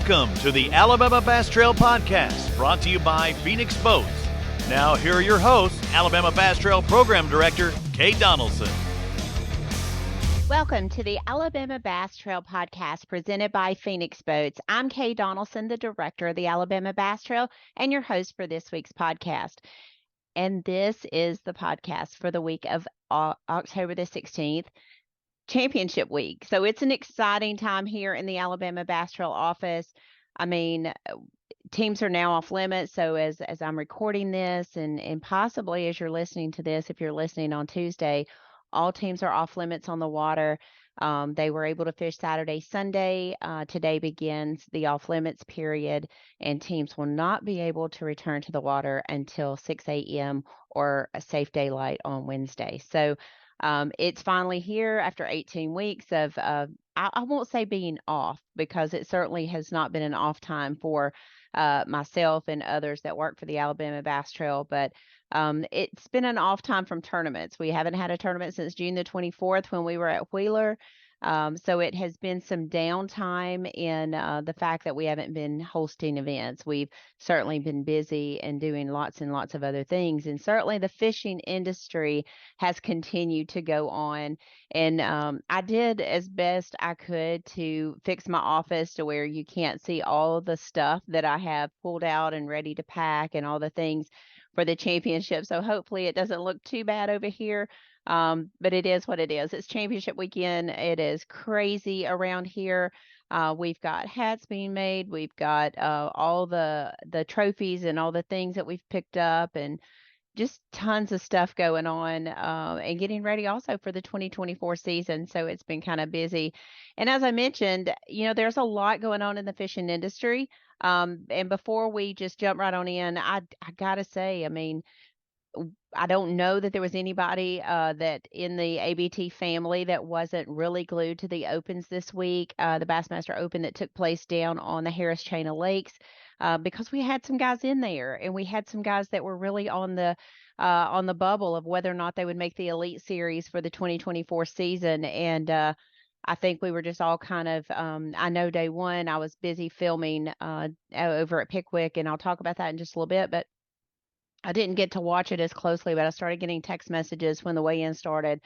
Welcome to the Alabama Bass Trail Podcast, brought to you by Phoenix Boats. Now, here are your hosts, Alabama Bass Trail Program Director, Kay Donaldson. Welcome to the Alabama Bass Trail Podcast presented by Phoenix Boats. I'm Kay Donaldson, the Director of the Alabama Bass Trail, and your host for this week's podcast. And this is the podcast for the week of October the 16th, Championship Week. So it's an exciting time here in the Alabama Bass Trail office. I mean, teams are now off limits. So as I'm recording this and possibly as you're listening to this, if you're listening on Tuesday, all teams are off limits on the water. They were able to fish Saturday, Sunday. Today begins the off limits period, and teams will not be able to return to the water until 6 a.m. or a safe daylight on Wednesday. So it's finally here after 18 weeks of, I won't say being off, because it certainly has not been an off time for myself and others that work for the Alabama Bass Trail, but it's been an off time from tournaments. We haven't had a tournament since June the 24th when we were at Wheeler. So it has been some downtime in the fact that we haven't been hosting events. We've certainly been busy and doing lots and lots of other things. And certainly the fishing industry has continued to go on. And I did as best I could to fix my office to where you can't see all the stuff that I have pulled out and ready to pack and all the things for the championship. So hopefully it doesn't look too bad over here. But it is what it is. It's championship weekend. It is crazy around here. We've got hats being made. We've got all the trophies and all the things that we've picked up, and just tons of stuff going on, and getting ready also for the 2024 season. So it's been kind of busy. And as I mentioned, there's a lot going on in the fishing industry. And before we just jump right on in, I got to say, I mean, I don't know that there was anybody that in the ABT family that wasn't really glued to the opens this week, the Bassmaster Open that took place down on the Harris Chain of Lakes, because we had some guys in there, and we had some guys that were really on the bubble of whether or not they would make the Elite Series for the 2024 season. And I think we were just all kind of, I know day one I was busy filming over at Pickwick, and I'll talk about that in just a little bit, but I didn't get to watch it as closely, but I started getting text messages when the weigh-in started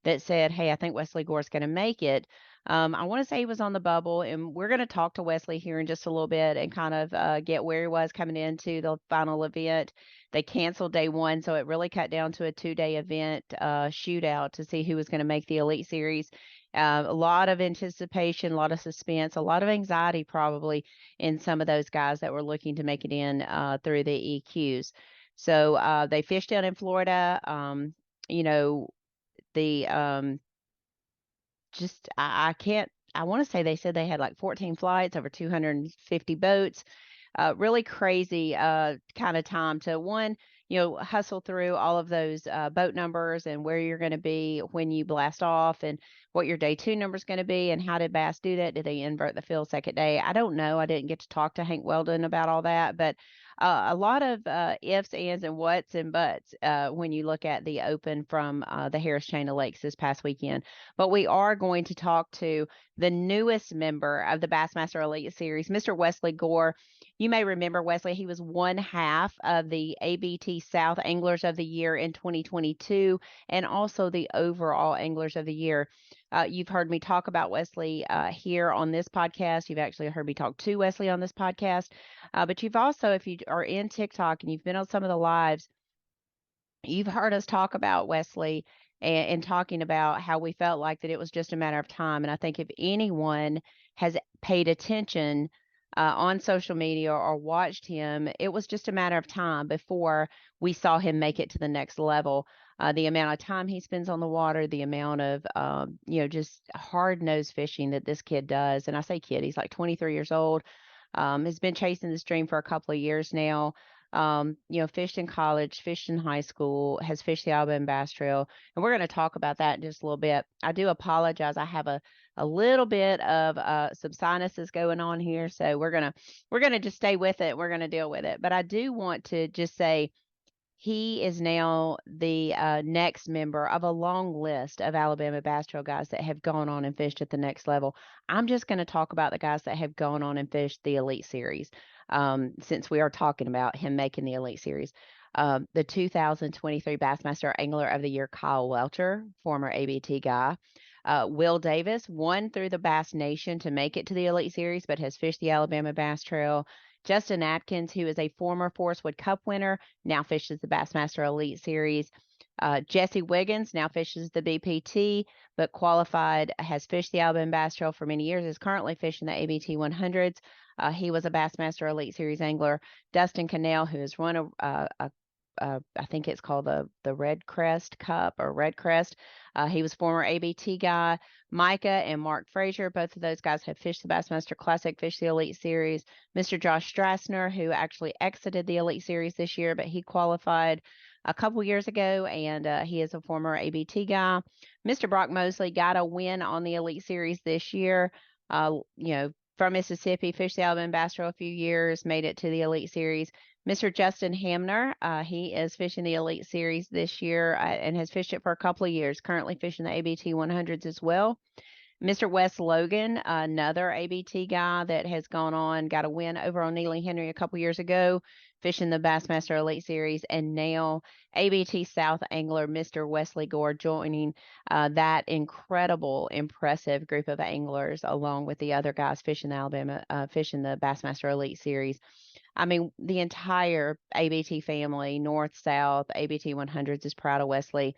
that said, hey, I think Wesley Gore is going to make it. I want to say he was on the bubble, and we're going to talk to Wesley here in just a little bit and kind of get where he was coming into the final event. They canceled day one, so it really cut down to a 2-day event shootout to see who was going to make the Elite Series. A lot of anticipation, a lot of suspense, a lot of anxiety probably in some of those guys that were looking to make it in through the EQs. So they fished down in Florida. I want to say they said they had like 14 flights, over 250 boats. Really crazy kind of time to hustle through all of those boat numbers and where you're going to be when you blast off, and what your day 2 number is going to be, and how did Bass do that? Did they invert the field second day? I don't know. I didn't get to talk to Hank Weldon about all that, but a lot of ifs, ands, and whats and buts when you look at the Open from the Harris Chain of Lakes this past weekend. But we are going to talk to the newest member of the Bassmaster Elite Series, Mr. Wesley Gore. You may remember Wesley. He was one half of the ABT South Anglers of the Year in 2022, and also the overall Anglers of the Year. You've heard me talk about Wesley here on this podcast. You've actually heard me talk to Wesley on this podcast. But you've also, if you are in TikTok and you've been on some of the lives, you've heard us talk about Wesley and talking about how we felt like that it was just a matter of time. And I think if anyone has paid attention on social media or watched him, it was just a matter of time before we saw him make it to the next level. The amount of time he spends on the water, the amount of, just hard-nosed fishing that this kid does. And I say kid, he's like 23 years old, has been chasing this dream for a couple of years now. Fished in college, fished in high school, has fished the Alabama Bass Trail. And we're going to talk about that in just a little bit. I do apologize. I have a little bit of some sinuses going on here. So we're going to just stay with it. We're going to deal with it. But I do want to just say, he is now the next member of a long list of Alabama Bass Trail guys that have gone on and fished at the next level. I'm just going to talk about the guys that have gone on and fished the Elite Series, since we are talking about him making the Elite Series. The 2023 Bassmaster Angler of the Year, Kyle Welcher, former ABT guy. Will Davis won through the Bass Nation to make it to the Elite Series, but has fished the Alabama Bass Trail. Justin Atkins, who is a former Forest Wood Cup winner, now fishes the Bassmaster Elite Series. Jesse Wiggins now fishes the BPT, but qualified, has fished the Alabama Bass Trail for many years, is currently fishing the ABT 100s. He was a Bassmaster Elite Series angler. Dustin Cannell, who has run I think it's called the Red Crest Cup or Red Crest. He was former ABT guy. Micah and Mark Frazier, both of those guys have fished the Bassmaster Classic, fished the Elite Series. Mr. Josh Strassner, who actually exited the Elite Series this year, but he qualified a couple years ago, and he is a former ABT guy. Mr. Brock Mosley got a win on the Elite Series this year. From Mississippi, fished the Alabama Bass Trail a few years, made it to the Elite Series. Mr. Justin Hamner, he is fishing the Elite Series this year and has fished it for a couple of years, currently fishing the ABT 100s as well. Mr. Wes Logan, another ABT guy that has gone on, got a win over on Neely Henry a couple years ago, fishing the Bassmaster Elite Series, and now ABT South angler Mr. Wesley Gore joining that impressive group of anglers, along with the other guys fishing fishing the Bassmaster Elite Series. I mean, the entire ABT family, North, South, ABT 100s is proud of Wesley.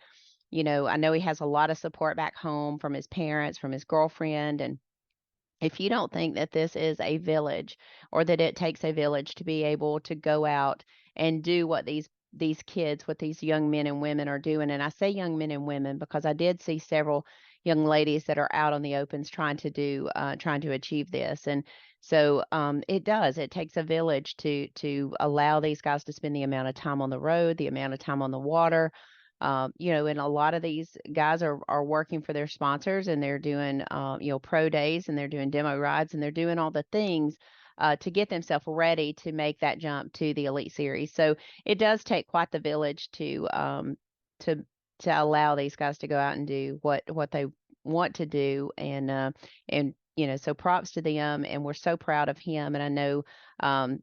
I know he has a lot of support back home from his parents, from his girlfriend. And if you don't think that this is a village, or that it takes a village to be able to go out and do what these kids, what these young men and women are doing, and I say young men and women because I did see several young ladies that are out on the opens trying to achieve this. And so it takes a village to allow these guys to spend the amount of time on the road, the amount of time on the water. And a lot of these guys are working for their sponsors, and they're doing, pro days, and they're doing demo rides, and they're doing all the things to get themselves ready to make that jump to the Elite Series. So it does take quite the village to allow these guys to go out and do what they want to do, and so props to them, and we're so proud of him. And I know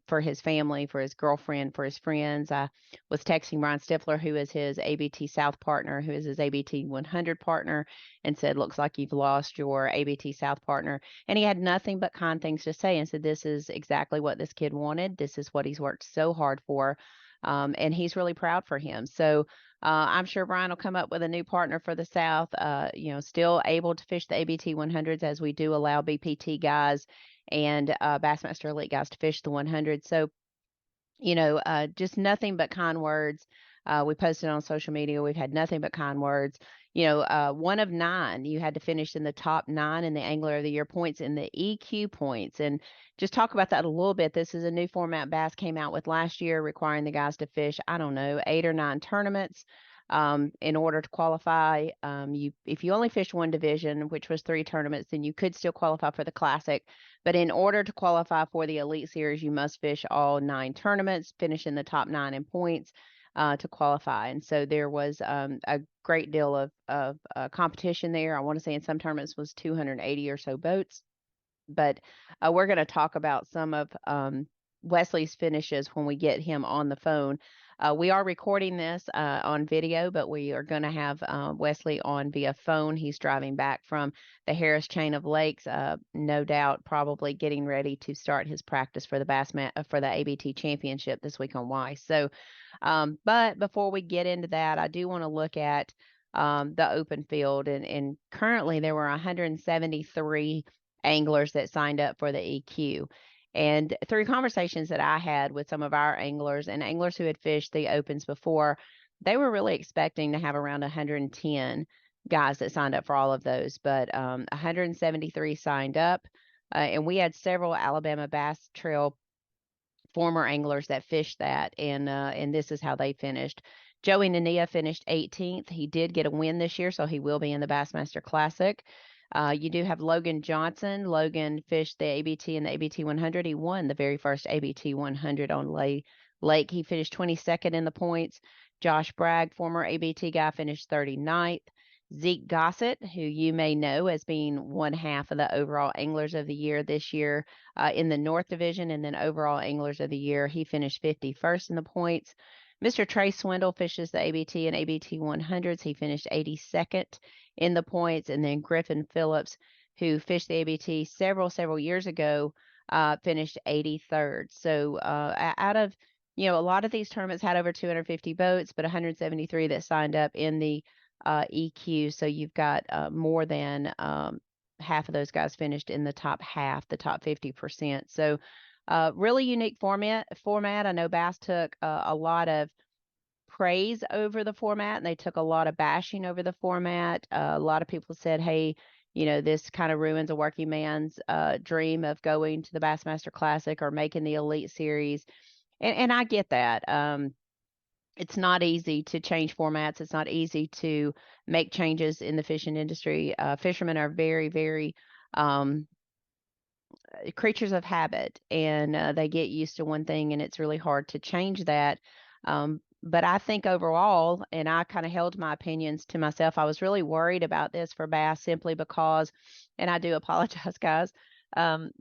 for his family, for his girlfriend, for his friends, I was texting Brian Stifler, who is his ABT South partner, who is his ABT 100 partner, and said, looks like you've lost your ABT South partner. And he had nothing but kind things to say, and said, this is exactly what this kid wanted. This is what he's worked so hard for. And he's really proud for him. So I'm sure Brian will come up with a new partner for the South, still able to fish the ABT 100s, as we do allow BPT guys and Bassmaster Elite guys to fish the 100. So, just nothing but kind words. We posted on social media. We've had nothing but kind words. One of 9, you had to finish in the top 9 in the Angler of the Year points, in the EQ points. And just talk about that a little bit. This is a new format Bass came out with last year, requiring the guys to fish, 8 or 9 tournaments in order to qualify. If you only fished one division, which was 3 tournaments, then you could still qualify for the Classic. But in order to qualify for the Elite Series, you must fish all 9 tournaments, finish in the top 9 in points to qualify. And so there was a great deal of competition there. I want to say in some tournaments was 280 or so boats. But we're going to talk about some of Wesley's finishes when we get him on the phone. We are recording this on video, but we are going to have Wesley on via phone. He's driving back from the Harris Chain of Lakes, no doubt probably getting ready to start his practice for the for the ABT Championship this week on Weiss. So, but before we get into that, I do want to look at the open field, and currently there were 173 anglers that signed up for the EQ. And through conversations that I had with some of our anglers and anglers who had fished the opens before, they were really expecting to have around 110 guys that signed up for all of those. But 173 signed up, and we had several Alabama Bass Trail former anglers that fished that, and this is how they finished. Joey Nania finished 18th. He did get a win this year, so he will be in the Bassmaster Classic. You do have Logan Johnson. Logan fished the ABT and the ABT 100. He won the very first ABT 100 on Lake, he finished 22nd in the points. Josh Bragg, former ABT guy, finished 39th. Zeke Gossett, who you may know as being one half of the overall Anglers of the Year this year in the North Division, and then overall Anglers of the Year, he finished 51st in the points. Mr. Trey Swindle fishes the ABT and ABT 100s. He finished 82nd in the points. And then Griffin Phillips, who fished the ABT several years ago, finished 83rd. So out of, a lot of these tournaments had over 250 boats, but 173 that signed up in the EQ. So you've got more than half of those guys finished in the top half, the top 50%. So really unique format. I know Bass took a lot of praise over the format, and they took a lot of bashing over the format. A lot of people said, hey, this kind of ruins a working man's dream of going to the Bassmaster Classic or making the Elite Series. And I get that. It's not easy to change formats. It's not easy to make changes in the fishing industry. Fishermen are very, very creatures of habit, and they get used to one thing, and it's really hard to change that. But I think overall, and I kind of held my opinions to myself, I was really worried about this for Bass simply because, and I do apologize, guys,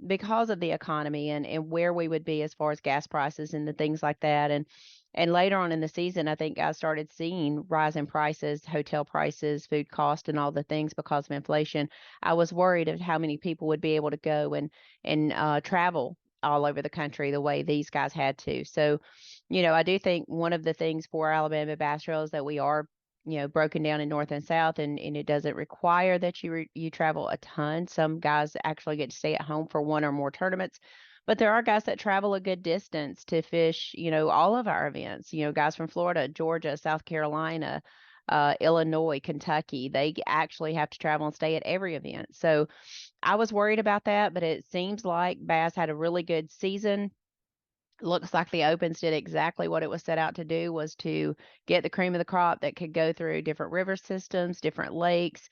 because of the economy and where we would be as far as gas prices and the things like that. And later on in the season, I think I started seeing rising prices, hotel prices, food cost, and all the things because of inflation. I was worried of how many people would be able to go and travel all over the country the way these guys had to. So, I do think one of the things for Alabama Bass Trail is that we are, broken down in North and South, and it doesn't require that you travel a ton. Some guys actually get to stay at home for one or more tournaments. But there are guys that travel a good distance to fish, all of our events, guys from Florida, Georgia, South Carolina, Illinois, Kentucky. They actually have to travel and stay at every event. So I was worried about that, but it seems like Bass had a really good season. Looks like the Opens did exactly what it was set out to do, was to get the cream of the crop that could go through different river systems, different lakes,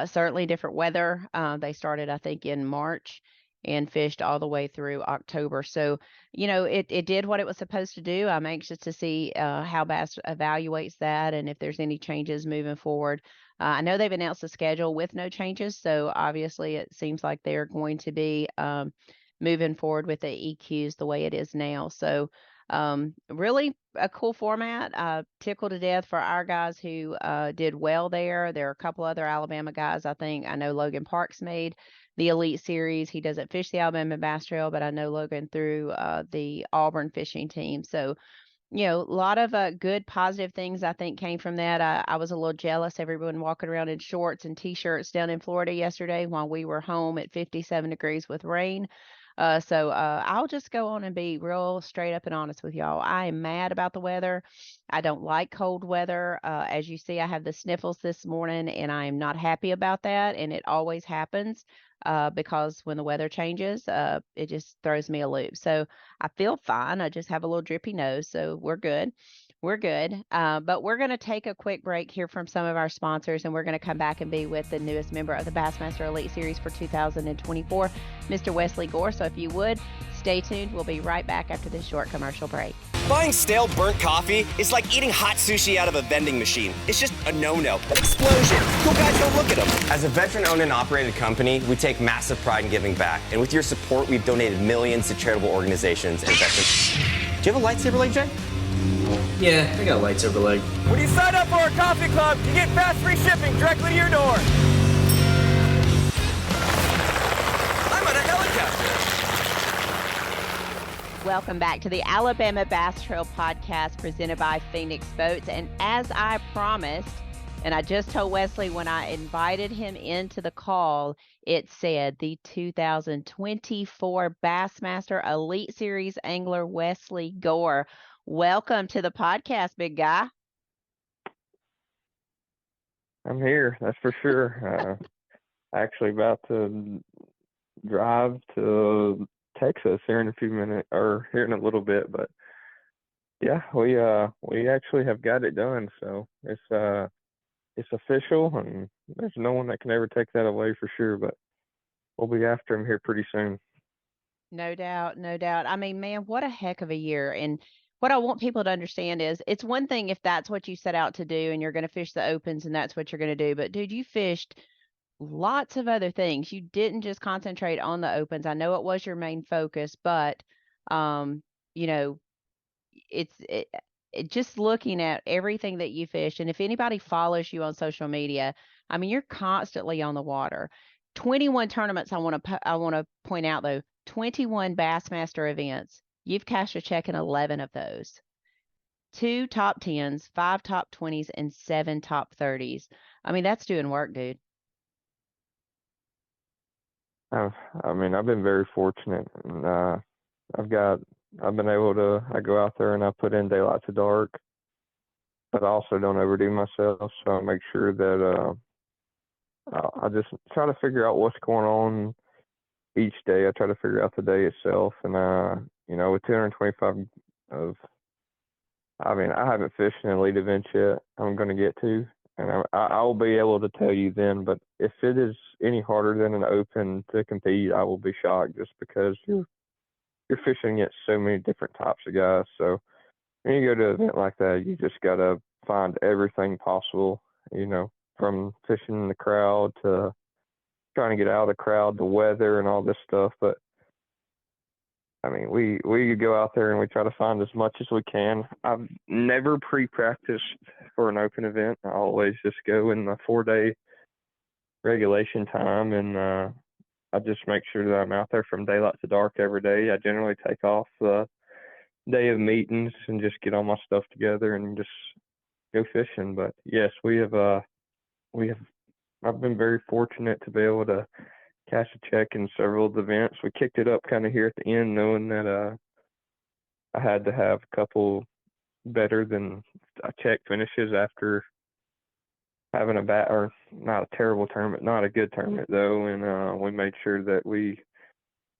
certainly different weather. They started, I think, in March and fished all the way through October. So, it did what it was supposed to do. I'm anxious to see how Bass evaluates that and if there's any changes moving forward. I know they've announced a schedule with no changes, so obviously it seems like they're going to be moving forward with the EQs the way it is now. So really a cool format. Tickled to death for our guys who did well there. There are a couple other Alabama guys. I know Logan Parks made the Elite Series. He doesn't fish the Alabama Bass Trail, but I know Logan through the Auburn fishing team. So, a lot of good positive things I think came from that. I was a little jealous. Everyone walking around in shorts and t-shirts down in Florida yesterday while we were home at 57 degrees with rain. So I'll just go on and be real straight up and honest with y'all. I am mad about the weather. I don't like cold weather. As you see, I have the sniffles this morning, and I am not happy about that. And it always happens because when the weather changes, it just throws me a loop. So I feel fine. I just have a little drippy nose, so we're good. We're good. But we're going to take a quick break here from some of our sponsors, and we're going to come back and be with the newest member of the Bassmaster Elite Series for 2024, Mr. Wesley Gore. So if you would, stay tuned. We'll be right back after this short commercial break. Buying stale burnt coffee is like eating hot sushi out of a vending machine. It's just a no-no. Explosion. Cool guys don't look at them. As a veteran-owned and operated company, we take massive pride in giving back. And with your support, we've donated millions to charitable organizations and veterans. Do you have a lightsaber leg, Jay? Yeah, I got a lightsaber leg. When you sign up for our coffee club, you get fast free shipping directly to your door. I'm on a helicopter. Welcome back to the Alabama Bass Trail Podcast presented by Phoenix Boats. And as I promised, and I just told Wesley when I invited him into the call, it said the 2024 Bassmaster Elite Series angler Wesley Gore. Welcome to the podcast, big guy. I'm here, that's for sure. Actually about to drive to Texas here in a few minutes, or here in a little bit, but yeah, we actually have got it done, so it's official, and there's no one that can ever take that away for sure, but we'll be after him here pretty soon. No doubt, no doubt. I mean, man, what a heck of a year. And what I want people to understand is it's one thing if that's what you set out to do and you're going to fish the opens and that's what you're going to do. But dude, you fished lots of other things. You didn't just concentrate on the opens. I know it was your main focus, but you know, it just looking at everything that you fish. And if anybody follows you on social media, I mean, you're constantly on the water. 21 tournaments. I want to point out though, 21 Bassmaster events. You've cashed a check in 11 of those. 2 top 10s, 5 top 20s, and 7 top 30s. I mean, that's doing work, dude. I mean, I've been very fortunate, and I've been able to. I go out there and I put in daylight to dark, but I also don't overdo myself. So I make sure that I just try to figure out what's going on each day. I try to figure out the day itself, and with 225 of, I mean, I haven't fished an elite event yet. I'm going to get to, and I will be able to tell you then. But if it is any harder than an open to compete, I will be shocked just because you're fishing against so many different types of guys. So when you go to an event like that, you just got to find everything possible, from fishing in the crowd to trying to get out of the crowd, the weather and all this stuff. But I mean, we go out there and we try to find as much as we can. I've never pre-practiced for an open event. I always just go in the 4-day regulation time, and I just make sure that I'm out there from daylight to dark every day. I generally take off the day of meetings and just get all my stuff together and just go fishing. But yes, I've been very fortunate to be able to cash a check in several of the events. We kicked it up kind of here at the end, knowing that I had to have a couple better than a check finishes after having or not a terrible tournament, not a good tournament though. And we made sure that we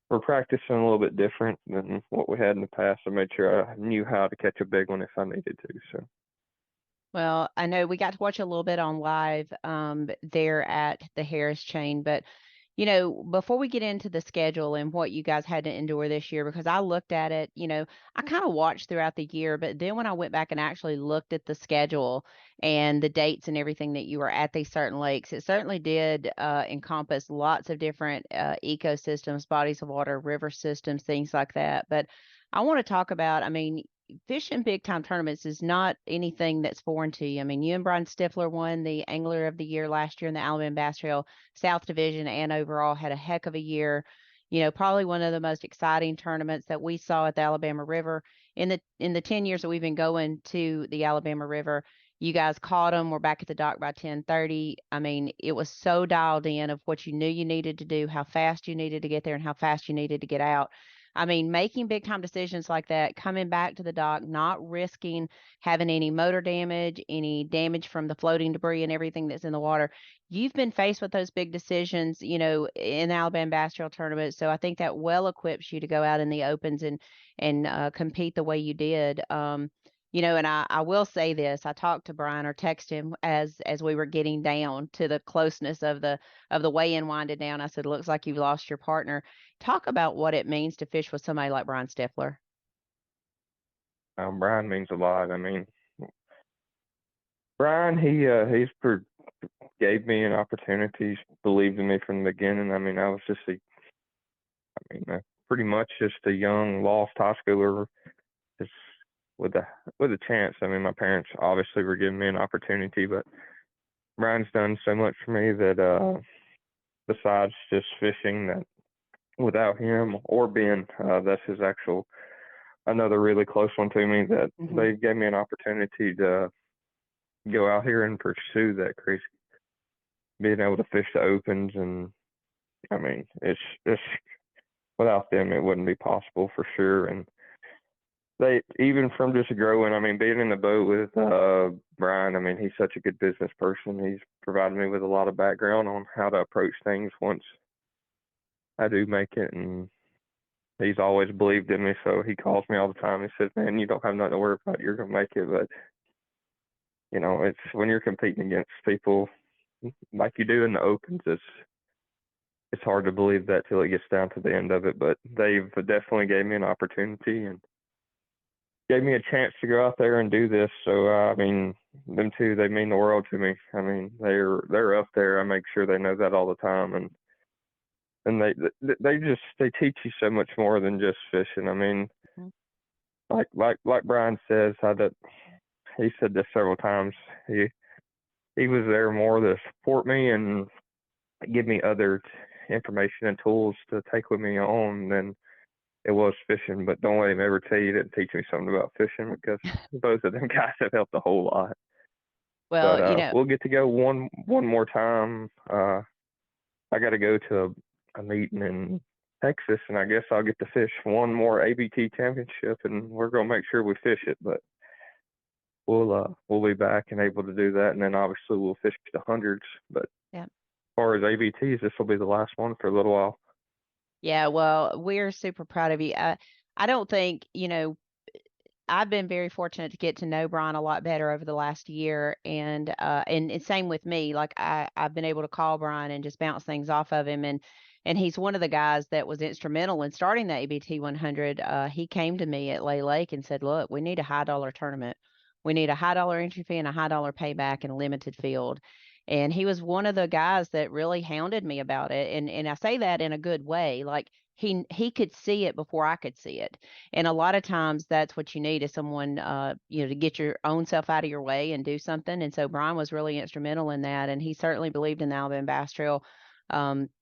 were practicing a little bit different than what we had in the past. I made sure I knew how to catch a big one if I needed to. So. Well, I know we got to watch a little bit on live there at the Harris chain, but before we get into the schedule and what you guys had to endure this year, because I looked at it, I kind of watched throughout the year, but then when I went back and actually looked at the schedule and the dates and everything that you were at these certain lakes, it certainly did encompass lots of different ecosystems, bodies of water, river systems, things like that. But I want to talk about, I mean, fishing big time tournaments is not anything that's foreign to you. I mean, you and Brian Stifler won the Angler of the Year last year in the Alabama Bass Trail South Division, and overall had a heck of a year. Probably one of the most exciting tournaments that we saw at the Alabama River in the 10 years that we've been going to the Alabama River. You guys caught them. We're back at the dock by 10:30. I mean, it was so dialed in of what you knew you needed to do, how fast you needed to get there, and how fast you needed to get out. I mean, making big time decisions like that, coming back to the dock, not risking having any motor damage, any damage from the floating debris and everything that's in the water. You've been faced with those big decisions, in the Alabama Bass Trail Tournament. So I think that well equips you to go out in the opens and compete the way you did. And I will say this, I talked to Brian or text him as we were getting down to the closeness of the weigh-in winded down. I said, looks like you've lost your partner. Talk about what it means to fish with somebody like Brian Stifler. Brian means a lot. I mean, Brian, he gave me an opportunity, believed in me from the beginning. I mean, I was just pretty much just a young, lost high schooler, just with a chance. I mean, my parents obviously were giving me an opportunity, but Brian's done so much for me that besides just fishing, that without him or Ben, that's his actual another really close one to me, that they gave me an opportunity to go out here and pursue that crazy, being able to fish the opens. And I mean, it's without them, it wouldn't be possible for sure. And they, even from just growing, I mean, being in the boat with Brian, I mean, he's such a good business person. He's provided me with a lot of background on how to approach things once I do make it. And he's always believed in me, so he calls me all the time. He says, man, you don't have nothing to worry about. You're going to make it. But, it's when you're competing against people like you do in the opens, it's hard to believe that till it gets down to the end of it. But they've definitely gave me an opportunity. And gave me a chance to go out there and do this. So I mean, them two, they mean the world to me. I mean, they're up there. I make sure they know that all the time, and they teach you so much more than just fishing. I mean, like Brian says, he said this several times. He was there more to support me and give me other information and tools to take with me on than it was fishing. But don't let him ever tell you didn't teach me something about fishing, because both of them guys have helped a whole lot. Well, But we'll get to go one more time. I got to go to a meeting in Texas, and I guess I'll get to fish one more ABT Championship, and we're gonna make sure we fish it. But we'll be back and able to do that, and then obviously we'll fish the hundreds. But yeah. As far as ABTs, this will be the last one for a little while. Yeah, well, we're super proud of you. I don't think, I've been very fortunate to get to know Brian a lot better over the last year, and same with me. Like I've been able to call Brian and just bounce things off of him, and he's one of the guys that was instrumental in starting the ABT 100. He came to me at Weiss Lake and said, "Look, we need a high dollar tournament. We need a high dollar entry fee and a high dollar payback in a limited field." And he was one of the guys that really hounded me about it, and I say that in a good way. Like he could see it before I could see it. And a lot of times that's what you need, is someone, to get your own self out of your way and do something. And so Brian was really instrumental in that. And he certainly believed in the Alabama Bass Trail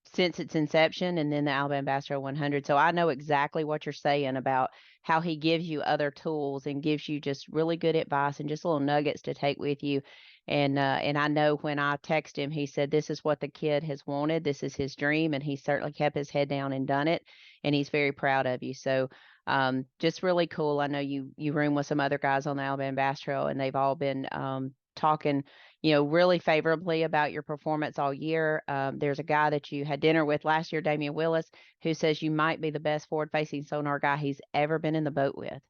since its inception, and then the Alabama Bass Trail 100. So I know exactly what you're saying about how he gives you other tools and gives you just really good advice and just little nuggets to take with you. And I know when I text him, he said, "This is what the kid has wanted. This is his dream." And he certainly kept his head down and done it. And he's very proud of you. So just really cool. I know you room with some other guys on the Alabama Bass Trail, and they've all been talking, really favorably about your performance all year. There's a guy that you had dinner with last year, Damian Willis, who says you might be the best forward-facing sonar guy he's ever been in the boat with.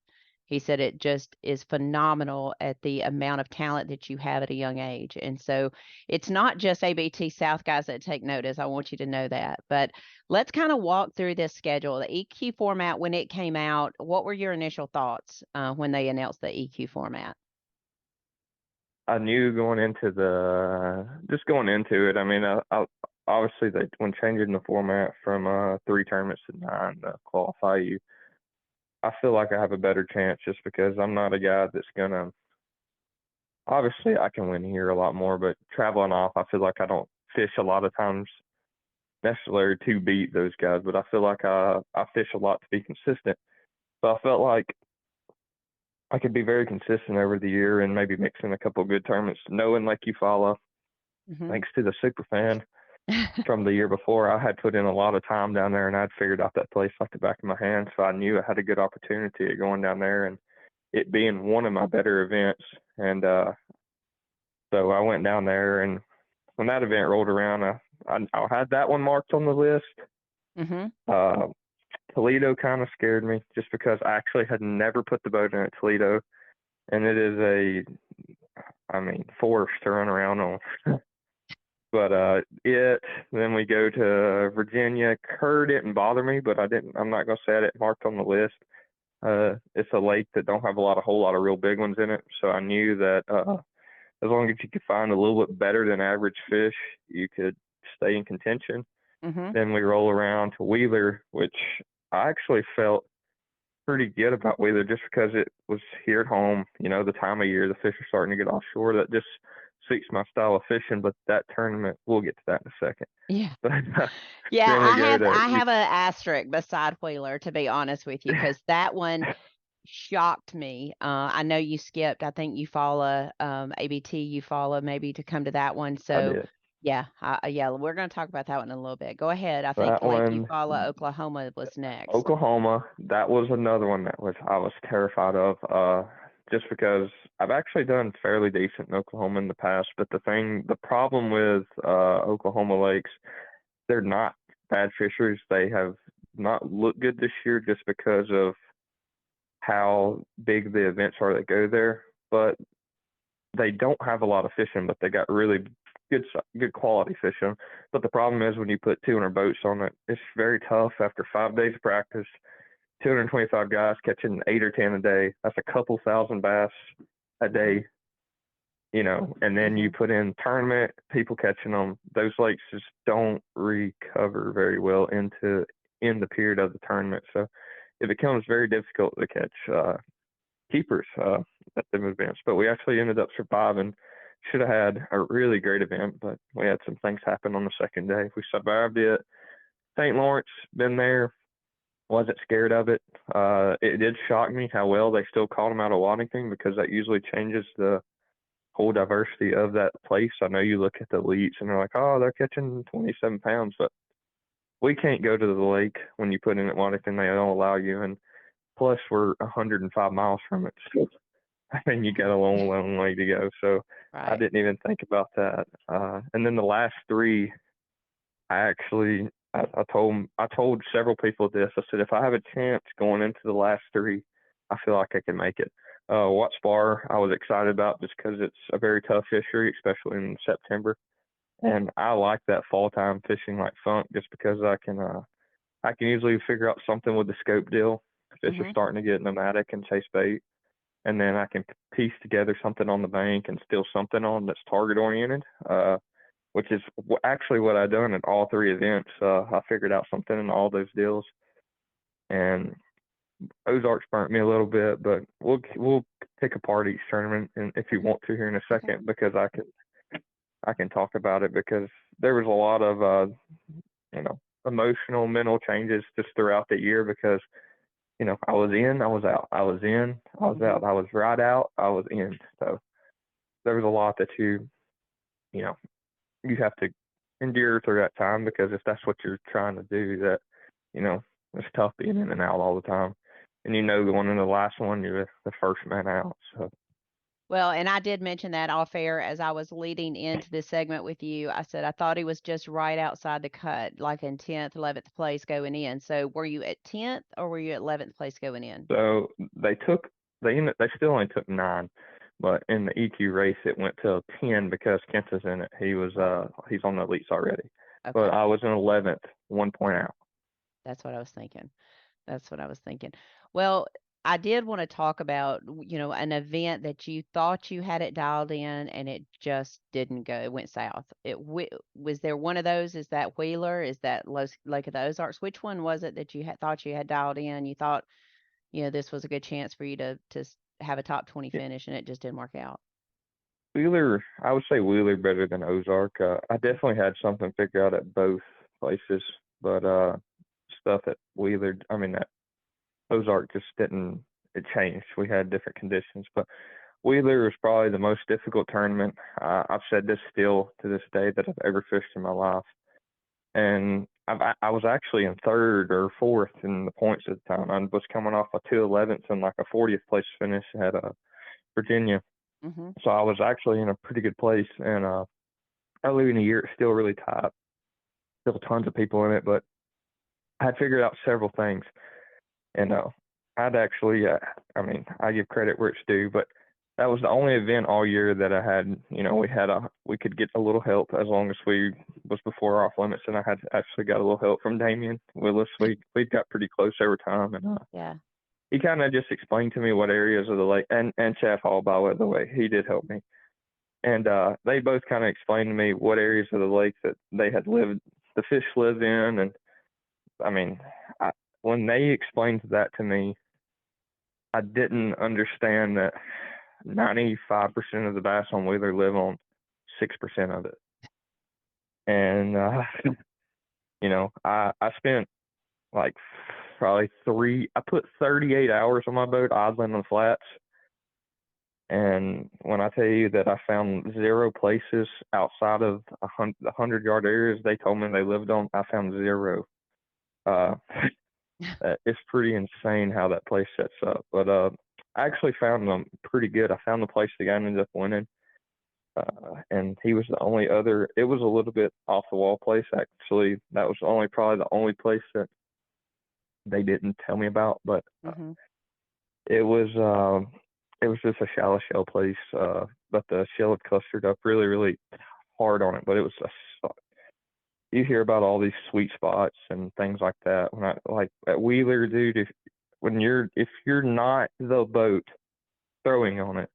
He said it just is phenomenal at the amount of talent that you have at a young age. And so it's not just ABT South guys that take notice. I want you to know that. But let's kind of walk through this schedule. The EQ format, when it came out, what were your initial thoughts when they announced the EQ format? I knew going into it. I mean, obviously when changing the format from 3 tournaments to 9 to qualify you, I feel like I have a better chance, just because I'm not a guy that's gonna. Obviously, I can win here a lot more, but traveling off, I feel like I don't fish a lot of times necessarily to beat those guys. But I feel like I fish a lot to be consistent. So I felt like I could be very consistent over the year and maybe mix in a couple of good tournaments, knowing Lake Eufaula, thanks to the super fan from the year before. I had put in a lot of time down there, and I'd figured out that place like the back of my hand. So I knew I had a good opportunity at going down there and it being one of my better events. And so I went down there, and when that event rolled around, I had that one marked on the list. Toledo kind of scared me, just because I actually had never put the boat in at Toledo, and it is forced to run around on. But then we go to Virginia. Kerr didn't bother me, but I'm not gonna say I didn't mark on the list. It's a lake that don't have a whole lot of real big ones in it, so I knew that as long as you could find a little bit better than average fish, you could stay in contention. Then we roll around to Wheeler, which I actually felt pretty good about Wheeler, just because it was here at home. The time of year the fish are starting to get offshore. That just suits my style of fishing. But that tournament, we'll get to that in a second. Yeah. But, yeah, I have an asterisk beside Wheeler, to be honest with you, because that one shocked me. I know you skipped. I think you follow ABT. You follow maybe to come to that one. So yeah, we're going to talk about that one in a little bit. Go ahead. I think you follow Oklahoma was next. Oklahoma, that was another one that I was terrified of. Just because I've actually done fairly decent in Oklahoma in the past, but the problem with Oklahoma lakes, they're not bad fisheries. They have not looked good this year just because of how big the events are that go there. But they don't have a lot of fishing, but they got really good quality fishing. But the problem is when you put 200 boats on it, it's very tough after 5 days of practice 225 guys catching 8 or 10 a day. That's a couple thousand bass a day, you know, and then you put in tournament, people catching them. Those lakes just don't recover very well in the period of the tournament. So it becomes very difficult to catch keepers at them events. But we actually ended up surviving. Should have had a really great event, but we had some things happen on the second day. We survived it. St. Lawrence, been there, wasn't scared of it. It did shock me how well they still caught them out of Waddington, because that usually changes the whole diversity of that place. I know you look at the elites and they're like, oh, they're catching 27 pounds, but we can't go to the lake when you put in at Waddington. They don't allow you. And plus, we're 105 miles from it. So, I mean, you got a long, long way to go. So I didn't even think about that. And then the last three, I told several people this. I said, if I have a chance going into the last three, I feel like I can make it. Watts Bar, I was excited about just because it's a very tough fishery, especially in September. And I like that fall time fishing like funk, just because I can usually figure out something with the scope deal. Fish are starting to get nomadic and chase bait. And then I can piece together something on the bank and still something on that's target oriented, which is actually what I've done at all three events. I figured out something in all those deals. And Ozarks burnt me a little bit, but we'll pick apart each tournament, and if you want to here in a second, because I can talk about it, because there was a lot of emotional, mental changes just throughout the year, because I was in, I was out, I was in, I was out, I was right out, I was in. So there was a lot that you have to endure through that time, because if that's what you're trying to do, that it's tough being in and out all the time. And going into the last one, you're the first man out. So. Well, and I did mention that off air as I was leading into this segment with you. I said I thought he was just right outside the cut, like in 10th, 11th place going in. So were you at 10th or were you at 11th place going in? So they still only took 9, but in the EQ race it went to 10 because Kent is in it. He's on the elites already. Okay. But I was in 11th, 1 point out. That's what I was thinking. Well, I did want to talk about, an event that you thought you had it dialed in and it just didn't go. It went south. Was there one of those? Is that Wheeler? Is that Lake of the Ozarks? Which one was it that you thought you had dialed in? You thought, this was a good chance for you to have a top 20 finish, and it just didn't work out. Wheeler, I would say Wheeler better than Ozark. I definitely had something figured out at both places, but stuff at Wheeler, that Ozark just didn't, it changed. We had different conditions, but Wheeler was probably the most difficult tournament. I've said this still to this day that I've ever fished in my life. And I was actually in 3rd or 4th in the points at the time. I was coming off a 2/11th and like a 40th place finish at Virginia. So I was actually in a pretty good place. And early in the year, it's still really tight. Still tons of people in it, but I had figured out several things. And I'd actually, I give credit where it's due, but that was the only event all year that I had, we could get a little help as long as we was before off limits. And I had actually got a little help from Damian Willis. We got pretty close over time. And he kind of just explained to me what areas of the lake, and Chad Hall, by the way, he did help me. And they both kind of explained to me what areas of the lake that they had the fish live in. And when they explained that to me, I didn't understand that 95% of the bass on Wheeler live on 6% of it. And, I spent like probably I put 38 hours on my boat idling on the flats. And when I tell you that I found 0 places outside of the 100-yard areas they told me they lived on, I found 0. It's pretty insane how that place sets up. But I actually found them pretty good. I found the place the guy ended up winning. And he was the only other. It was a little bit off the wall place, actually. That was probably the only place that they didn't tell me about. But it was just a shallow shell place. But the shell had clustered up really, really hard on it. But it was you hear about all these sweet spots and things like that. When I like at Wheeler, dude, if you're not the boat throwing on it,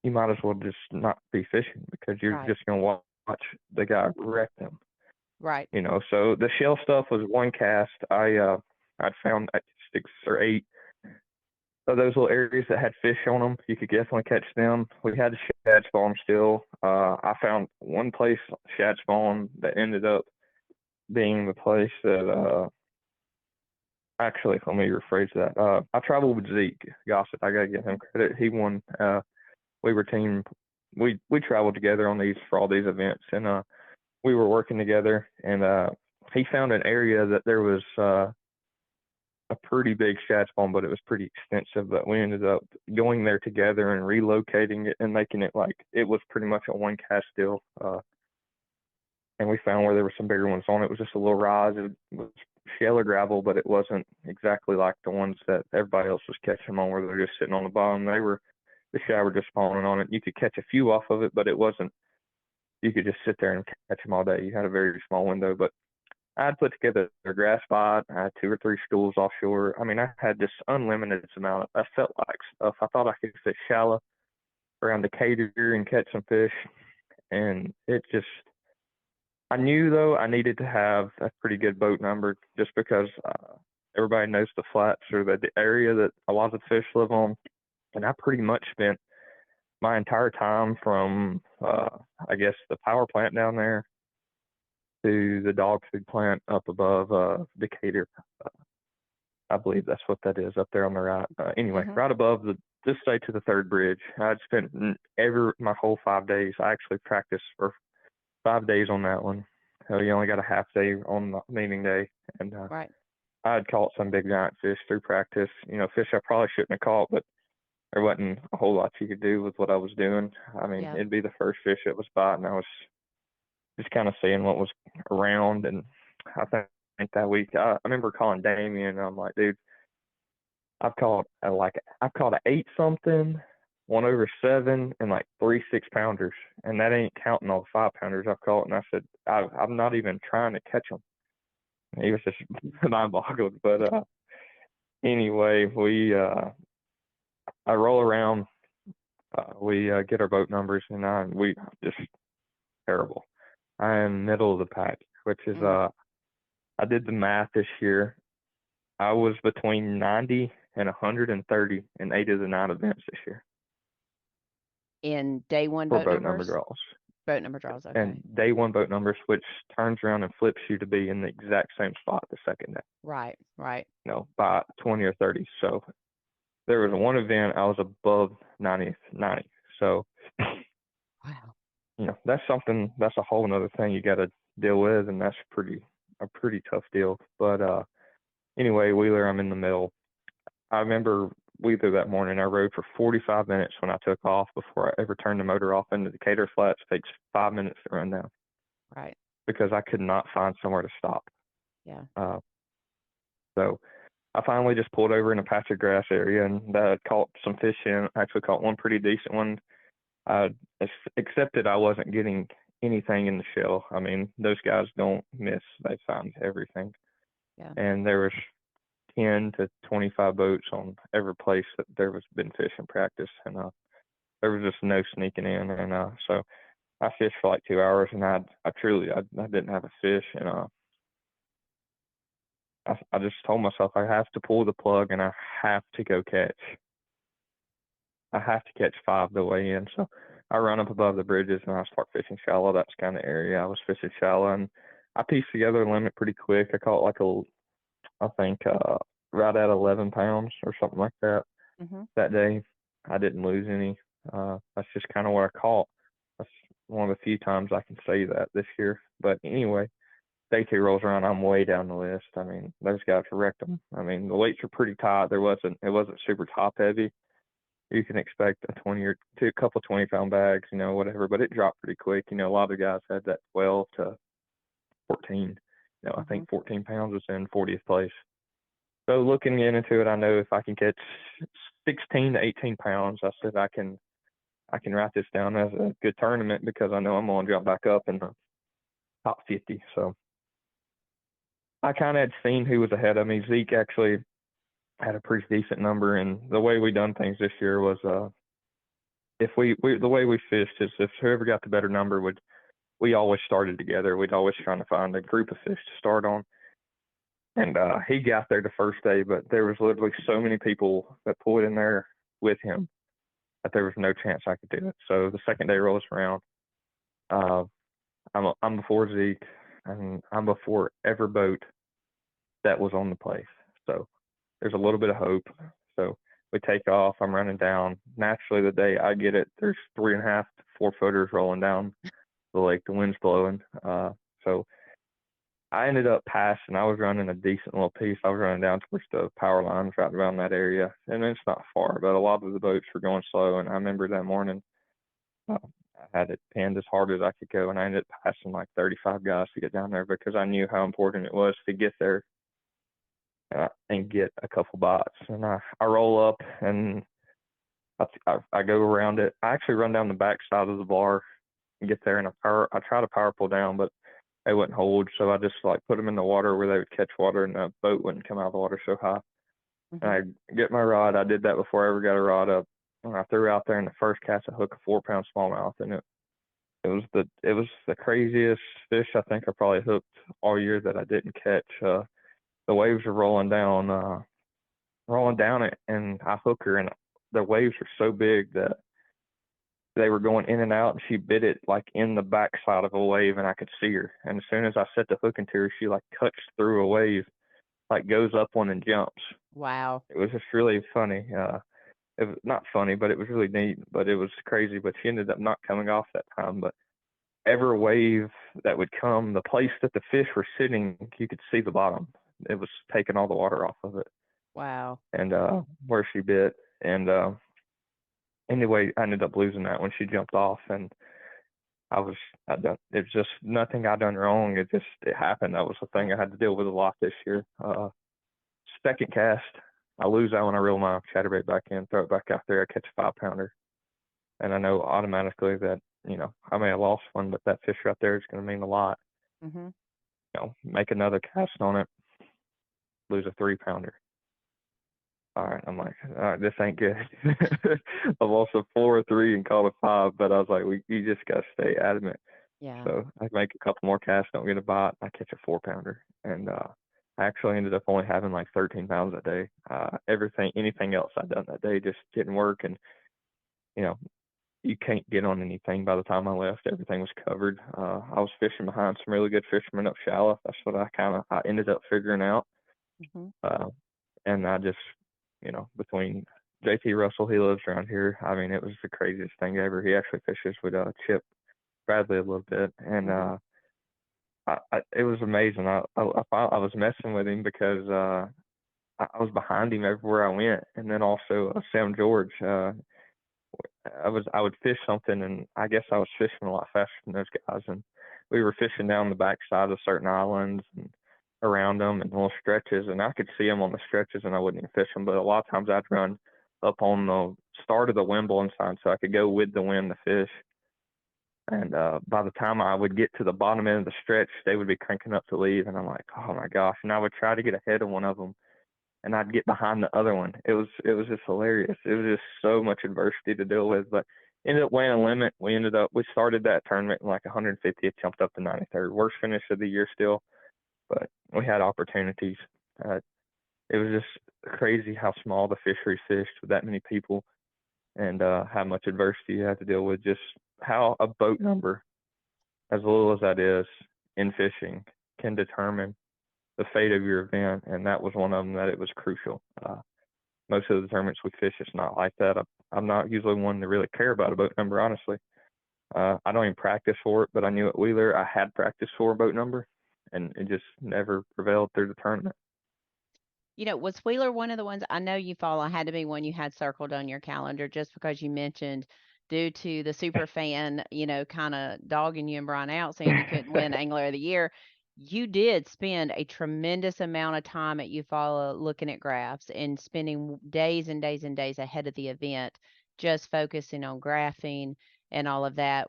you might as well just not be fishing because you're Right. just going to watch the guy wreck them. Right. So the shell stuff was one cast. I'd found 6 or 8 of those little areas that had fish on them. You could definitely catch them. We had the shad spawn still. I found one place shad spawn that ended up being the place that actually, let me rephrase that. I traveled with Zeke Gossett. I gotta give him credit. He won. We were team. We traveled together on these for all these events, and we were working together. And he found an area that there was a pretty big shad spawn, but it was pretty extensive. But we ended up going there together and relocating it and making it like it was pretty much a one cast deal. And we found where there were some bigger ones on it. It was just a little rise. It was shell or gravel, but it wasn't exactly like the ones that everybody else was catching them on, where they're just sitting on the bottom. The shad were just spawning on it. You could catch a few off of it, but it wasn't. You could just sit there and catch them all day. You had a very small window, but I'd put together a grass spot. I had 2 or 3 schools offshore. I mean, I had this unlimited amount. I felt like stuff. I thought I could fish shallow around Decatur and catch some fish, and it just. I knew, though, I needed to have a pretty good boat number just because everybody knows the flats or the area that a lot of the fish live on. And I pretty much spent my entire time from, I guess, the power plant down there to the dog food plant up above Decatur. I believe that's what that is up there on the right. Anyway, right above just say to the third bridge. I'd spent my whole 5 days. I actually practiced for 5 days on that one. You only got a half day on the meeting day, and Right. I had caught some big giant fish through practice. Fish I probably shouldn't have caught, but there wasn't a whole lot you could do with what I was doing. I mean, it'd be the first fish that was biting. I was just kind of seeing what was around, and I think that week I remember calling Damien, and I'm like, dude, I've caught an 8 something. 1/7 and like 3 6-pounders, and that ain't counting all the 5-pounders I've caught. And I said, I'm not even trying to catch them. He was just mind-boggled. But anyway, I roll around. We get our boat numbers, and we just terrible. I am middle of the pack, which is I did the math this year. I was between 90 and 130 in 8 of the 9 events this year. In day one for boat boat numbers? number draws. Boat number draws, okay. And day one boat numbers, which turns around and flips you to be in the exact same spot the second day. Right. By 20 or 30. So there was one event I was above 90. So, wow. that's a whole nother thing you got to deal with, and that's a pretty tough deal. But anyway, Wheeler, I'm in the middle. I remember Wheeler that morning, I rode for 45 minutes when I took off before I ever turned the motor off into Decatur Flats. It takes 5 minutes to run down. Right. Because I could not find somewhere to stop. Yeah. So I finally just pulled over in a patch of grass area and caught some fish in. I actually caught one pretty decent one. Except that I wasn't getting anything in the shell. I mean, those guys don't miss. They find everything. Yeah. And there was 10 to 25 boats on every place that there was been fish in practice, and there was just no sneaking in. And so I fished for like 2 hours, and I didn't have a fish, and I just told myself I have to pull the plug and I have to go catch. I have to catch 5 the way in. So I run up above the bridges and I start fishing shallow. That's kind of area I was fishing shallow, and I pieced together a limit pretty quick. I caught like I think right at 11 pounds or something like that that day. I didn't lose any. That's just kind of what I caught. That's one of the few times I can say that this year. But anyway, day 2 rolls around, I'm way down the list. I mean, those guys wrecked them. I mean, the weights are pretty tight. It wasn't super top heavy. You can expect a 20 or a couple 20-pound bags, whatever, but it dropped pretty quick. A lot of guys had that 12 to 14. I think 14 pounds was in 40th place. So looking into it, I know if I can catch 16 to 18 pounds, I said I can write this down as a good tournament, because I know I'm going to jump back up in the top 50. So I kind of had seen who was ahead of me. Zeke actually had a pretty decent number. And the way we done things this year was, if the way we fished is if whoever got the better number we always started together. We'd always trying to find a group of fish to start on. And he got there the first day, but there was literally so many people that pulled in there with him that there was no chance I could do it. So the second day rolls around. I'm before Zeke, and I'm before every boat that was on the place. So there's a little bit of hope. So we take off. I'm running down. Naturally, the day I get it, there's 3.5 to 4 footers rolling down the lake. The wind's blowing. So I ended up passing. I was running a decent little piece. I was running down towards the power lines right around that area. And it's not far, but a lot of the boats were going slow. And I remember that morning, I had it pinned as hard as I could go. And I ended up passing like 35 guys to get down there because I knew how important it was to get there and get a couple bites. And I roll up and I go around it. I actually run down the back side of the bar and get there. And I try to power pull down, but they wouldn't hold, so I just like put them in the water where they would catch water and the boat wouldn't come out of the water so high. Mm-hmm. And I get my rod. I did that before I ever got a rod up. And I threw out there in the first cast, I hooked a 4-pound smallmouth, and it was the craziest fish I think I probably hooked all year that I didn't catch. The waves were rolling down it, and I hook her, and the waves were so big that they were going in and out, and she bit it like in the backside of a wave, and I could see her. And as soon as I set the hook into her, she like cuts through a wave, like goes up one and jumps. Wow. It was just really funny. It was not funny, but it was really neat, but it was crazy. But she ended up not coming off that time. But every wave that would come, the place that the fish were sitting, you could see the bottom. It was taking all the water off of it. Wow. And where she bit. And anyway, I ended up losing that when she jumped off, and it's just nothing I done wrong. It happened. That was the thing I had to deal with a lot this year. Second cast, I lose that one. I reel my chatterbait back in, throw it back out there. I catch a 5-pounder, and I know automatically that I may have lost one, but that fish right there is going to mean a lot. Mm-hmm. Make another cast on it, lose a 3-pounder. All right, I'm like, all right, this ain't good. I've lost a 4 or 3 and called a 5, but I was like, you just got to stay adamant. Yeah. So I make a couple more casts, don't get a bite. I catch a 4-pounder, and I actually ended up only having like 13 pounds that day. Anything else I'd done that day just didn't work, and you can't get on anything. By the time I left, everything was covered. I was fishing behind some really good fishermen up shallow. That's what I ended up figuring out. Mm-hmm. And I just, between JT Russell, he lives around here. I mean, it was the craziest thing ever. He actually fishes with Chip Bradley a little bit, and it was amazing. I was messing with him because I was behind him everywhere I went, and then also Sam George. I would fish something, and I guess I was fishing a lot faster than those guys, and we were fishing down the backside of certain islands and around them and little stretches, and I could see them on the stretches, and I wouldn't even fish them. But a lot of times I'd run up on the start of the wind blowing sign so I could go with the wind to fish. And by the time I would get to the bottom end of the stretch, they would be cranking up to leave, and I'm like, oh my gosh! And I would try to get ahead of one of them, and I'd get behind the other one. It was just hilarious. It was just so much adversity to deal with, but ended up weighing a limit. We started that tournament in like 150th, jumped up to 93rd. Worst finish of the year still, but we had opportunities. It was just crazy how small the fishery fished with that many people, and how much adversity you had to deal with. Just how a boat number, as little as that is in fishing, can determine the fate of your event, and that was one of them that it was crucial. Most of the tournaments we fish, it's not like that. I'm not usually one to really care about a boat number, honestly. I don't even practice for it, but I knew at Wheeler I had practiced for a boat number, and it just never prevailed through the tournament. Was Wheeler one of the ones I know you follow? Had to be one you had circled on your calendar just because you mentioned due to the super fan, kind of dogging you and Brian out saying you couldn't win Angler of the Year. You did spend a tremendous amount of time at Eufaula looking at graphs and spending days and days and days ahead of the event, just focusing on graphing and all of that.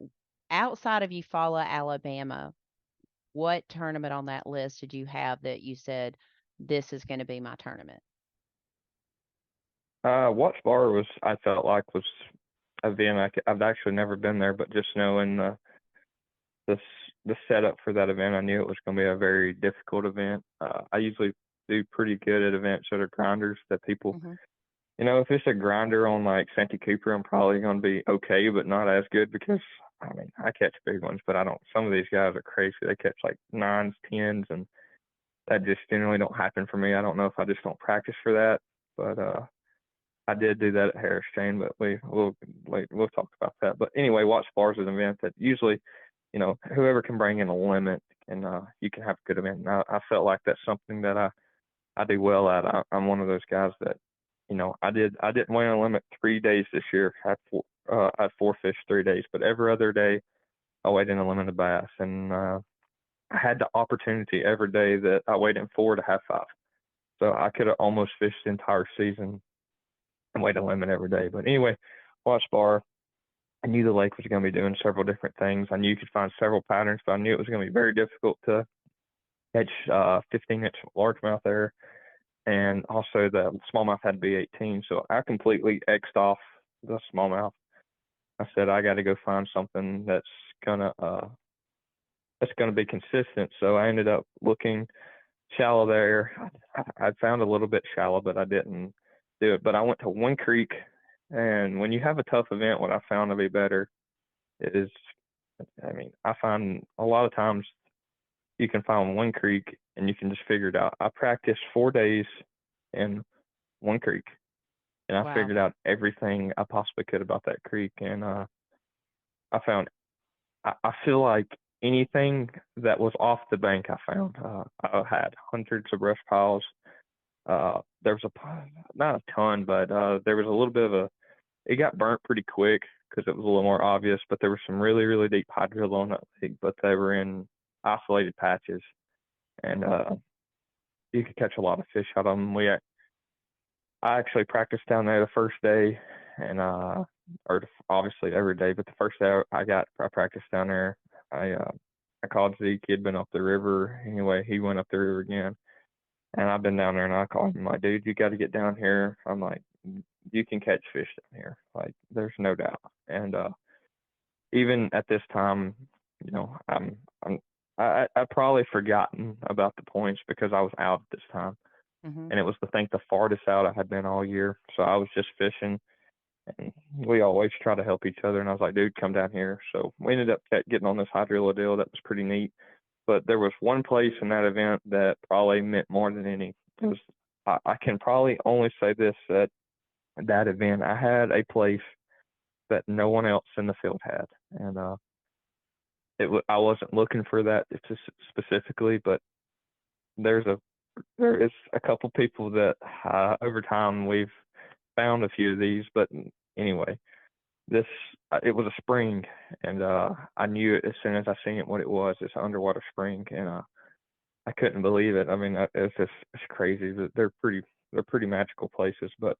Outside of Eufaula, Alabama, what tournament on that list did you have that you said, this is going to be my tournament? Watts Bar I felt like was a event I've actually never been there, but just knowing the the setup for that event, I knew it was going to be a very difficult event. I usually do pretty good at events that are grinders that people, Hmm. if it's a grinder on like Santee Cooper, I'm probably going to be okay, but not as good because I mean I catch big ones, but I don't. Some of these guys are crazy. They catch like 9s, 10s, and that just generally don't happen for me. I don't know if I just don't practice for that, but I did do that at Harris Chain, but we'll talk about that. But anyway, Watts Bar is an event that usually, whoever can bring in a limit and you can have a good event. And I felt like that's something that I do well at. I'm one of those guys that, I didn't weigh a limit 3 days this year. I had 4 fish 3 days, but every other day I weighed in a limited bass, and I had the opportunity every day that I weighed in 4 to have 5. So I could have almost fished the entire season and weighed a limit every day. But anyway, Watts Bar, I knew the lake was going to be doing several different things. I knew you could find several patterns, but I knew it was going to be very difficult to catch 15-inch largemouth there. And also the smallmouth had to be 18. So I completely X'd off the smallmouth. I said, I got to go find something that's going to be consistent. So I ended up looking shallow there. I found a little bit shallow, but I didn't do it. But I went to One Creek, and when you have a tough event, what I found to be better is, I find a lot of times you can find One Creek and you can just figure it out. I practiced 4 days in One Creek, and I Wow. figured out everything I possibly could about that creek. And I found, I feel like anything that was off the bank, I found. I had hundreds of brush piles. There was not a ton, but there was a little bit of it got burnt pretty quick because it was a little more obvious, but there was some really, really deep hydrilla on that lake, but they were in isolated patches, and you could catch a lot of fish out of them. I actually practiced down there the first day, and or obviously every day, but the first day I practiced down there. I called Zeke. He had been up the river. Anyway, he went up the river again, and I've been down there, and I called him like, dude, you got to get down here. I'm like, you can catch fish down here. Like, there's no doubt. And even at this time, I probably forgotten about the points because I was out at this time. Hmm. And it was, I think, the farthest out I had been all year. So I was just fishing, and we always try to help each other. And I was like, dude, come down here. So we ended up getting on this hydrilla deal. That was pretty neat. But there was one place in that event that probably meant more than any. It was, I can probably only say this, that event, I had a place that no one else in the field had. And I wasn't looking for that specifically, but there is a couple people that over time we've found a few of these. But anyway, it was a spring, and I knew it as soon as I seen it what it was. It's an underwater spring, and I couldn't believe it. I mean, it's crazy. They're pretty magical places. But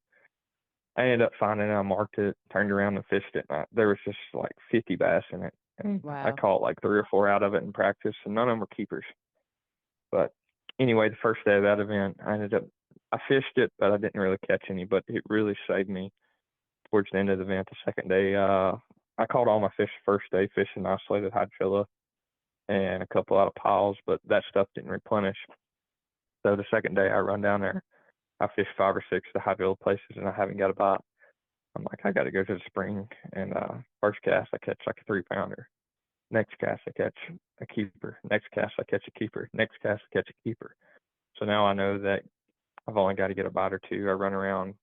I ended up finding it. I marked it, turned around and fished it. And there was just like 50 bass in it, and I Wow. caught like 3 or 4 out of it in practice, and none of them were keepers. But anyway, the first day of that event, I fished it, but I didn't really catch any. But it really saved me towards the end of the event. The second day, I caught all my fish the first day fishing isolated hydrilla and a couple out of piles, but that stuff didn't replenish. So the second day I run down there, I fished 5 or 6 of the hydrilla places, and I haven't got a bite. I'm like, I got to go to the spring. And first cast, I catch like a 3-pounder. Next cast, I catch a keeper. Next cast, I catch a keeper. Next cast, I catch a keeper. So now I know that I've only got to get a bite or 2. I run around,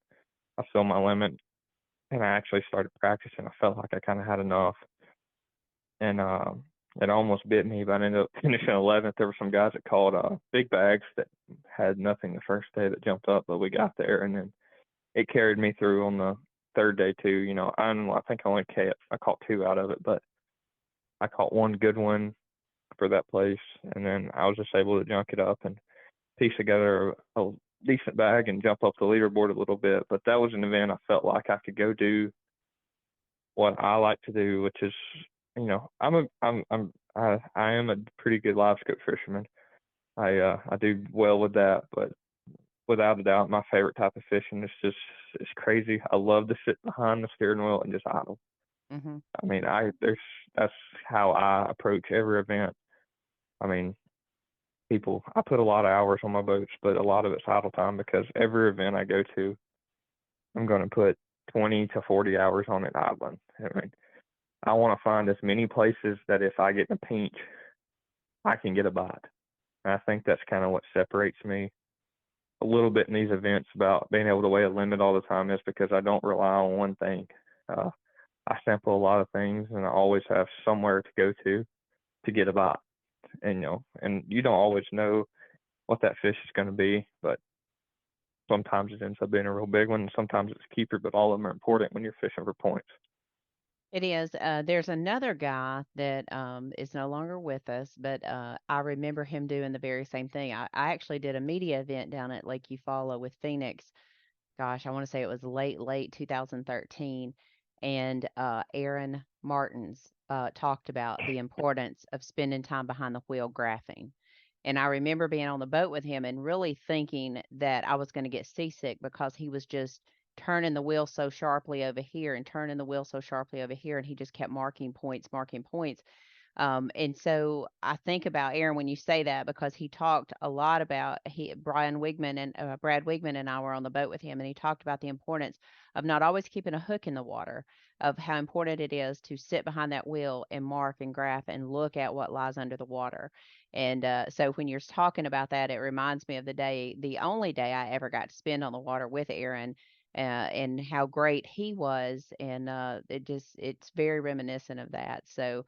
I fill my limit, and I actually started practicing. I felt like I kind of had enough. And it almost bit me, but I ended up finishing 11th. There were some guys that caught big bags that had nothing the first day that jumped up, but we got there, and then it carried me through on the third day too. I think I caught 2 out of it, but I caught one good one for that place, and then I was just able to junk it up and piece together a decent bag and jump up the leaderboard a little bit. But that was an event I felt like I could go do what I like to do, which is, I am a pretty good live scope fisherman. I do well with that, but without a doubt my favorite type of fishing. It's crazy. I love to sit behind the steering wheel and just idle. Mm-hmm. I mean, that's how I approach every event. I mean, I put a lot of hours on my boats, but a lot of it's idle time because every event I go to, I'm going to put 20 to 40 hours on it idling. I mean, I want to find as many places that if I get in a pinch, I can get a bite. And I think that's kind of what separates me a little bit in these events about being able to weigh a limit all the time, is because I don't rely on one thing. I sample a lot of things, and I always have somewhere to go to get a bite. And and you don't always know what that fish is going to be, but sometimes it ends up being a real big one, and sometimes it's a keeper. But all of them are important when you're fishing for points. It is. There's another guy that is no longer with us, but I remember him doing the very same thing. I actually did a media event down at Lake Eufaula with Phoenix. Gosh, I want to say it was late 2013. And Aaron Martins talked about the importance of spending time behind the wheel graphing. And I remember being on the boat with him and really thinking that I was going to get seasick because he was just turning the wheel so sharply over here and turning the wheel so sharply over here. And he just kept marking points, marking points. And so I think about Aaron when you say that, because he talked a lot about Brad Wigman and I were on the boat with him, and he talked about the importance of not always keeping a hook in the water, of how important it is to sit behind that wheel and mark and graph and look at what lies under the water. And so when you're talking about that, it reminds me of the only day I ever got to spend on the water with Aaron. And how great he was, and it's very reminiscent of that. So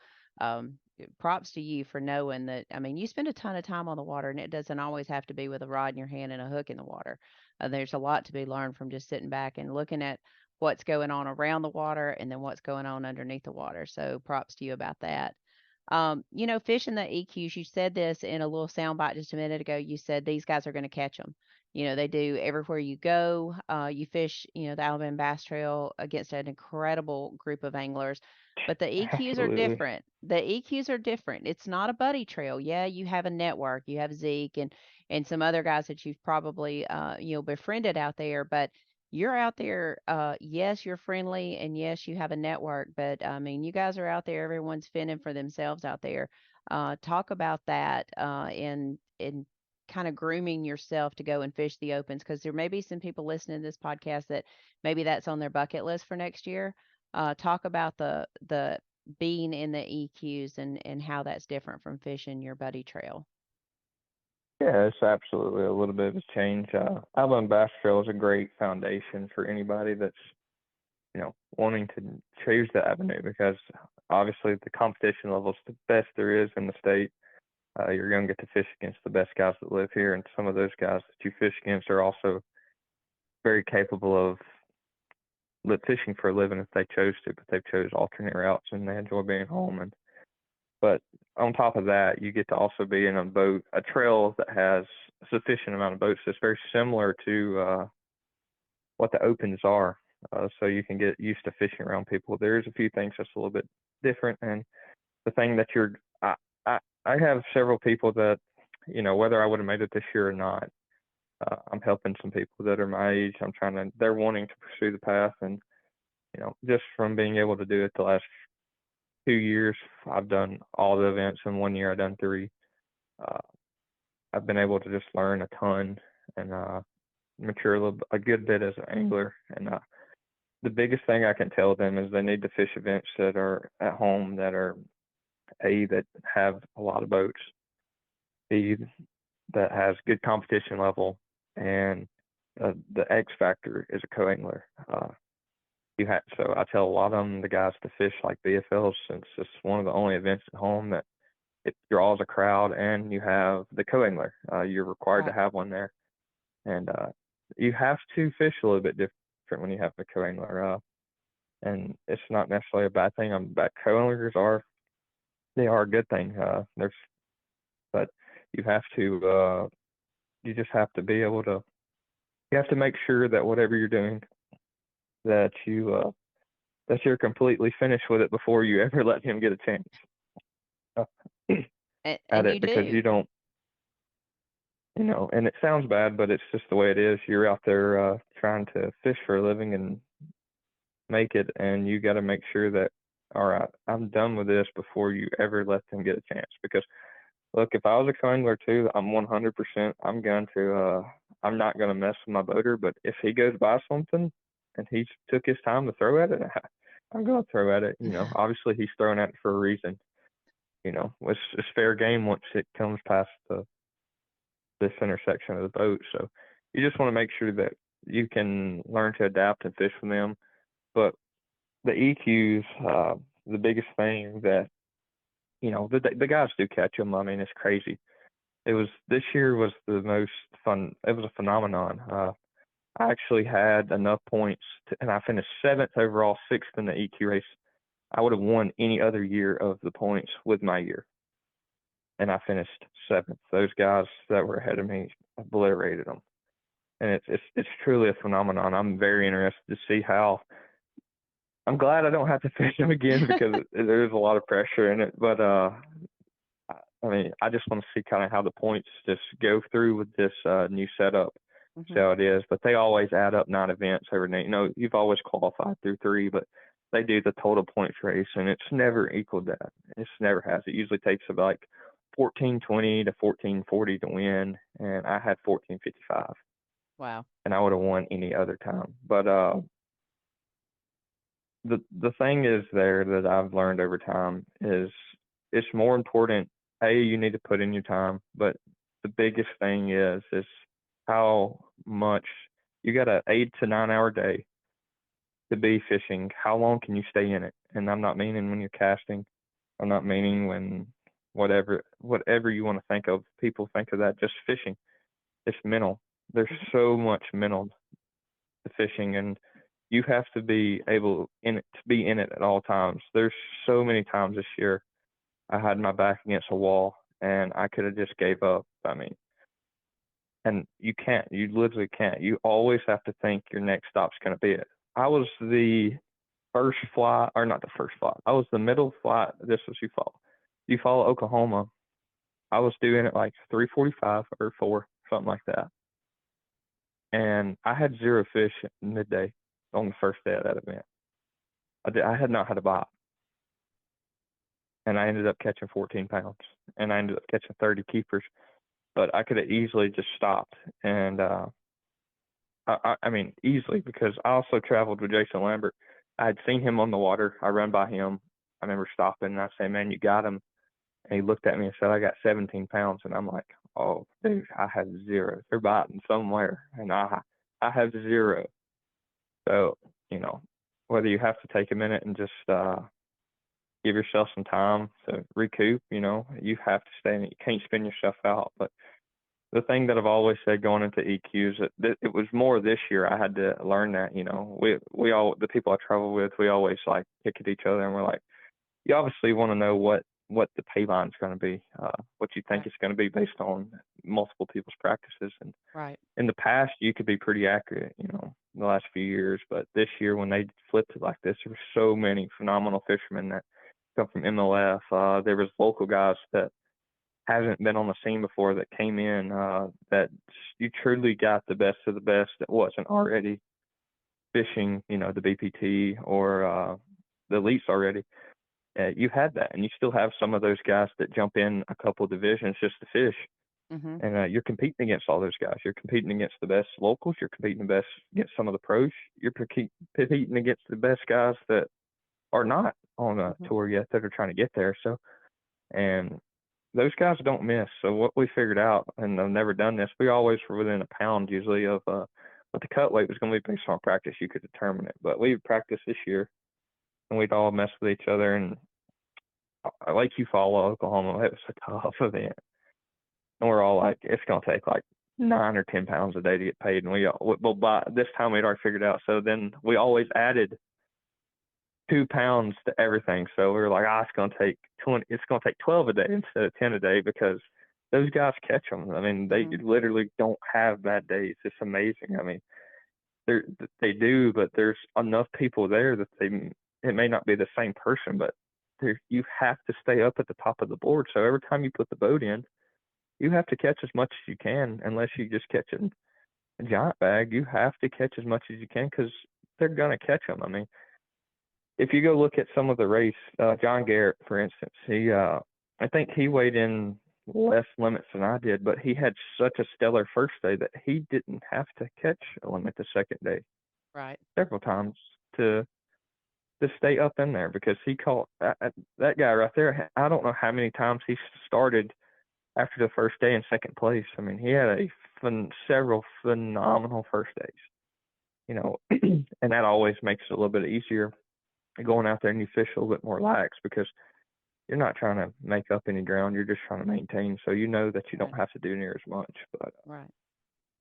props to you for knowing that. I mean, you spend a ton of time on the water, and it doesn't always have to be with a rod in your hand and a hook in the water. There's a lot to be learned from just sitting back and looking at what's going on around the water and then what's going on underneath the water. So props to you about that. Fishing the EQs, you said this in a little soundbite just a minute ago. You said these guys are going to catch them. They do everywhere you go. You fish, the Alabama Bass Trail against an incredible group of anglers. But the EQs are different. The EQs are different. It's not a buddy trail. Yeah, you have a network. You have Zeke and some other guys that you've probably befriended out there. But you're out there. Yes, you're friendly, and yes, you have a network. But I mean, you guys are out there. Everyone's fending for themselves out there. Talk about that and kind of grooming yourself to go and fish the opens, because there may be some people listening to this podcast that maybe that's on their bucket list for next year. Talk about the being in the EQs and how that's different from fishing your buddy trail. Yeah, it's absolutely a little bit of a change. Alabama Bass Trail is a great foundation for anybody that's, wanting to choose the avenue, because obviously the competition level is the best there is in the state. You're going to get to fish against the best guys that live here, and some of those guys that you fish against are also very capable of fishing for a living if they chose to, but they've chose alternate routes and they enjoy being home. But on top of that, you get to also be in a trail that has a sufficient amount of boats that's very similar to what the opens are. So you can get used to fishing around people. There's a few things that's a little bit different. And the thing that I have several people that, whether I would have made it this year or not, I'm helping some people that are my age. They're wanting to pursue the path. And, just from being able to do it the last 2 years, I've done all the events. In 1 year, I've done 3. I've been able to just learn a ton and mature a good bit as an angler. And the biggest thing I can tell them is they need to fish events that are at home, that have a lot of boats, B, that has good competition level, and the X factor is a co-angler. So I tell a lot of them, the guys, to fish like BFLs, since it's one of the only events at home that it draws a crowd, and you have the co-angler. You're required to have one there, and you have to fish a little bit different when you have the co-angler. And it's not necessarily a bad thing. But co-anglers are a good thing. But you have to, you just have to be able to. You have to make sure that whatever you're doing, that you're completely finished with it before you ever let him get a chance And at you it, because do. you don't. and it sounds bad, but it's just the way it is. You're out there trying to fish for a living and make it, and you got to make sure that, all right, I'm done with this before you ever let them get a chance. Because look, if I was a co-angler too, I'm 100%. I'm not going to mess with my boater. But if he goes by something and he took his time to throw at it, I'm going to throw at it. Obviously he's throwing at it for a reason. It's fair game once it comes past this intersection of the boat. So you just want to make sure that you can learn to adapt and fish with them. But the EQs, the biggest thing that, the guys do catch them. I mean, it's crazy. This year was the most fun. It was a phenomenon. I actually had enough points and I finished 7th overall, 6th in the EQ race. I would have won any other year of the points with my year. And I finished 7th. Those guys that were ahead of me obliterated them. And it's truly a phenomenon. I'm very interested to see how. I'm glad I don't have to fish them again because there's a lot of pressure in it. But I mean, I just want to see kind of how the points just go through with this new setup. Mm-hmm. See how it is. But they always add up 9 events over night. You've always qualified through 3, but they do the total points race, and it's never equaled that. It's never has. It usually takes about like 1420 to 1440 to win, and I had 1455. Wow. And I would have won any other time. But the thing is there that I've learned over time is it's more important. You need to put in your time, but the biggest thing is how much you got an 8 to 9 hour day to be fishing. How long can you stay in it? And I'm not meaning when you're casting. I'm not meaning when whatever you want to think of. People think of that just fishing. It's mental. There's so much mental to fishing, and you have to be able to be in it at all times. There's so many times this year I had my back against a wall and I could have just gave up. I mean, and you can't. You literally can't. You always have to think your next stop's going to be it. I was the first flight, or not the first flight. I was the middle flight. This was you follow Oklahoma. I was doing it like 3:45 or 4, something like that. And I had 0 fish at midday on the first day of that event. I had not had a bite. And I ended up catching 14 pounds. And I ended up catching 30 keepers. But I could have easily just stopped. And I mean, easily, because I also traveled with Jason Lambert. I had seen him on the water. I ran by him. I remember stopping and I said, "Man, you got him." And he looked at me and said, "I got 17 pounds." And I'm like, "Oh, dude, I have 0. They're biting somewhere. And I have 0. So, whether you have to take a minute and just give yourself some time to recoup, you have to stay in it. You can't spin yourself out. But the thing that I've always said going into EQs, it was more this year. I had to learn that, we all, the people I travel with, we always like pick at each other and we're like, you obviously want to know what the pay line's going to be, what you think it's going to be based on multiple people's practices. And Right. in the past, you could be pretty accurate, the last few years. But this year, when they flipped it like this, there were so many phenomenal fishermen that come from MLF. There was local guys that haven't been on the scene before that came in, that you truly got the best of the best that wasn't already fishing, the BPT or the elites already. You had that, and you still have some of those guys that jump in a couple divisions just to fish. Mm-hmm. And you're competing against all those guys. You're competing against the best locals. You're competing against some of the pros. You're competing against the best guys that are not on a tour yet that are trying to get there. So, and those guys don't miss. So what we figured out, and I've never done this, we always were within a pound usually of what the cut weight was going to be based on practice. You could determine it. But we practiced this year, and we'd all mess with each other. And like you follow Oklahoma, it was a tough event. And we're all like, it's going to take like 9 or 10 pounds a day to get paid. And well, by this time we'd already figured it out. So then we always added 2 pounds to everything. So we were like, it's going to take 20. It's going to take 12 a day instead of 10 a day, because those guys catch them. I mean, they literally don't have bad days. It's amazing. I mean, they do, but there's enough people there that it may not be the same person, but you have to stay up at the top of the board. So every time you put the boat in, you have to catch as much as you can, unless you just catch a giant bag. You have to catch as much as you can because they're gonna catch them. I mean, if you go look at some of the race, John Garrett, for instance, I think he weighed in less limits than I did, but he had such a stellar first day that he didn't have to catch a limit the second day Right. several times to stay up in there because he caught that guy right there. I don't know how many times he started after the first day in second place. I mean, he had several phenomenal first days, you know, and that always makes it a little bit easier going out there and you fish a little bit more lax because you're not trying to make up any ground. You're just trying to maintain. So you know that you don't have to do near as much. But Right.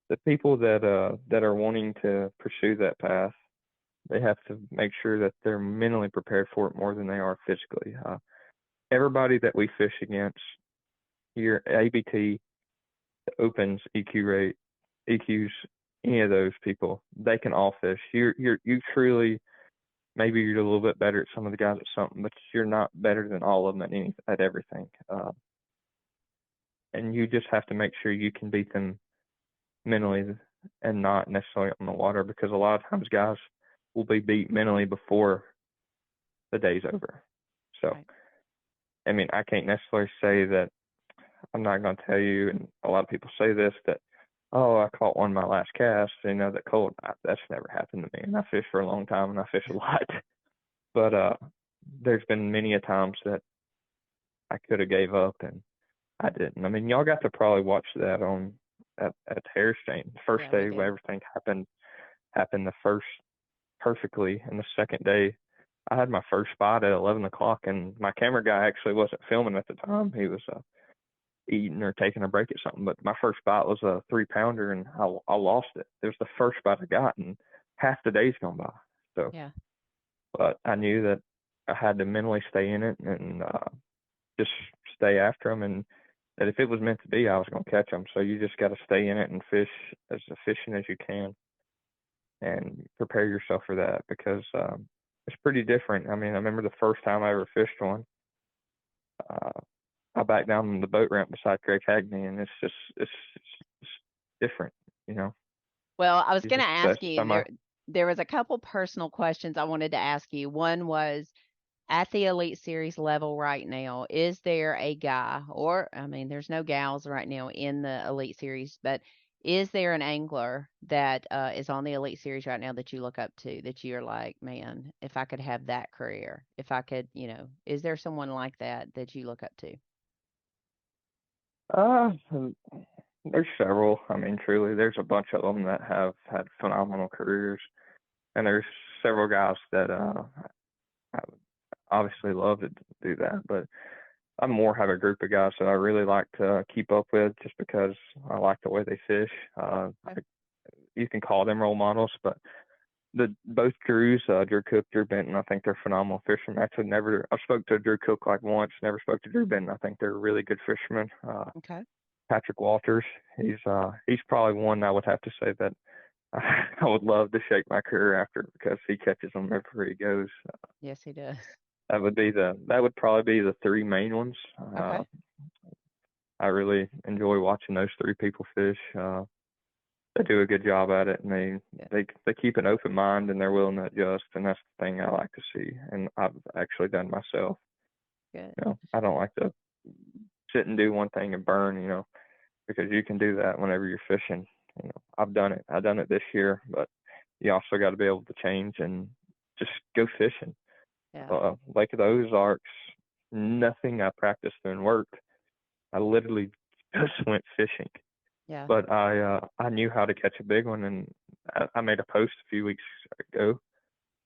the people that are wanting to pursue that path, they have to make sure that they're mentally prepared for it more than they are physically. Everybody that we fish against here, ABT, Opens, EQ rate, EQs, any of those people, they can all fish. You truly, maybe you're a little bit better at some of the guys at something, but you're not better than all of them at everything. And you just have to make sure you can beat them mentally and not necessarily on the water, because a lot of times guys will be beat mentally before the day's over. So, Right. I mean, I can't necessarily say that. I'm not going to tell you, and a lot of people say this, that, oh, I caught one my last cast, that cold. That's never happened to me. And I fish for a long time, and I fish a lot. But there's been many a times that I could have gave up, and I didn't. I mean, y'all got to probably watch that at Harrison. The first Yeah, we day did. where everything happened the first perfectly, and the second day I had my first spot at 11 o'clock, and my camera guy actually wasn't filming at the time. He was eating or taking a break at something. But my first spot was a 3-pounder, and I lost it. It was the first spot I got, and half the day's gone by. So, Yeah. but I knew that I had to mentally stay in it and just stay after them, and that if it was meant to be, I was going to catch them. So you just got to stay in it and fish as efficient as you can and prepare yourself for that, because it's pretty different. I mean, I remember the first time I ever fished one, I backed down on the boat ramp beside Greg Hagney, and it's different, you know. Well, I was You going to just ask you, semi. there was a couple personal questions I wanted to ask you. One was, at the Elite Series level right now, is there a guy, or, I mean, there's no gals right now in the Elite Series, but is there an angler that is on the Elite Series right now that you look up to, that you're like, man, if I could have that career, if I could, is there someone like that you look up to? Uh, there's several. I mean, truly, there's a bunch of them that have had phenomenal careers, and there's several guys that I would obviously love to do that, but I more have a group of guys that I really like to keep up with, just because I like the way they fish. You can call them role models, but both Drews, Drew Cook, Drew Benton, I think they're phenomenal fishermen. Actually, I spoke to Drew Cook like once, never spoke to Drew Benton. I think they're really good fishermen. Okay. Patrick Walters, he's probably one I would have to say that I would love to shake my career after, because he catches them everywhere he goes. Yes, he does. That would probably be the three main ones. Okay. I really enjoy watching those three people fish. They do a good job at it, and they keep an open mind, and they're willing to adjust, and that's the thing I like to see, and I've actually done myself. Good. I don't like to sit and do one thing and burn, because you can do that whenever you're fishing. I've done it. I've done it this year, but you also got to be able to change and just go fishing. Yeah. Lake of the Ozarks, nothing I practiced and worked. I literally just went fishing. Yeah. But I knew how to catch a big one, and I made a post a few weeks ago.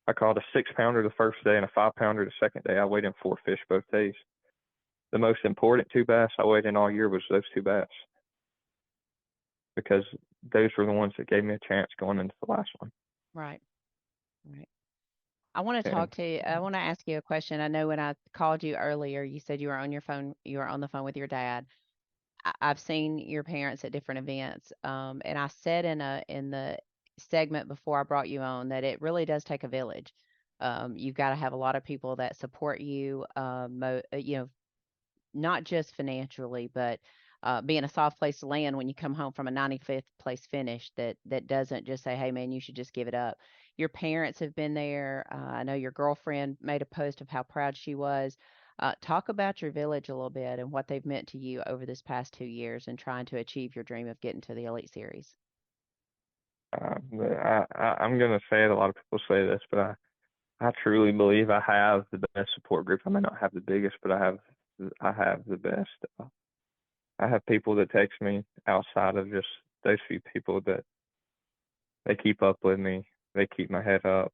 I caught a 6-pounder the first day and a 5-pounder the second day. I weighed in 4 fish both days. The most important 2 bass I weighed in all year was those 2 bass, because those were the ones that gave me a chance going into the last one. Right. Right. I want to talk to you. I want to ask you a question. I know when I called you earlier, you said you were on your phone. You were on the phone with your dad. I've seen your parents at different events, and I said in the segment before I brought you on that it really does take a village. You've got to have a lot of people that support you, not just financially, but being a soft place to land when you come home from a 95th place finish that doesn't just say, hey, man, you should just give it up. Your parents have been there. I know your girlfriend made a post of how proud she was. Talk about your village a little bit and what they've meant to you over this past 2 years and trying to achieve your dream of getting to the Elite Series. But I'm going to say it. A lot of people say this, but I truly believe I have the best support group. I may not have the biggest, but I have the best. I have people that text me outside of just those few people that they keep up with me. They keep my head up.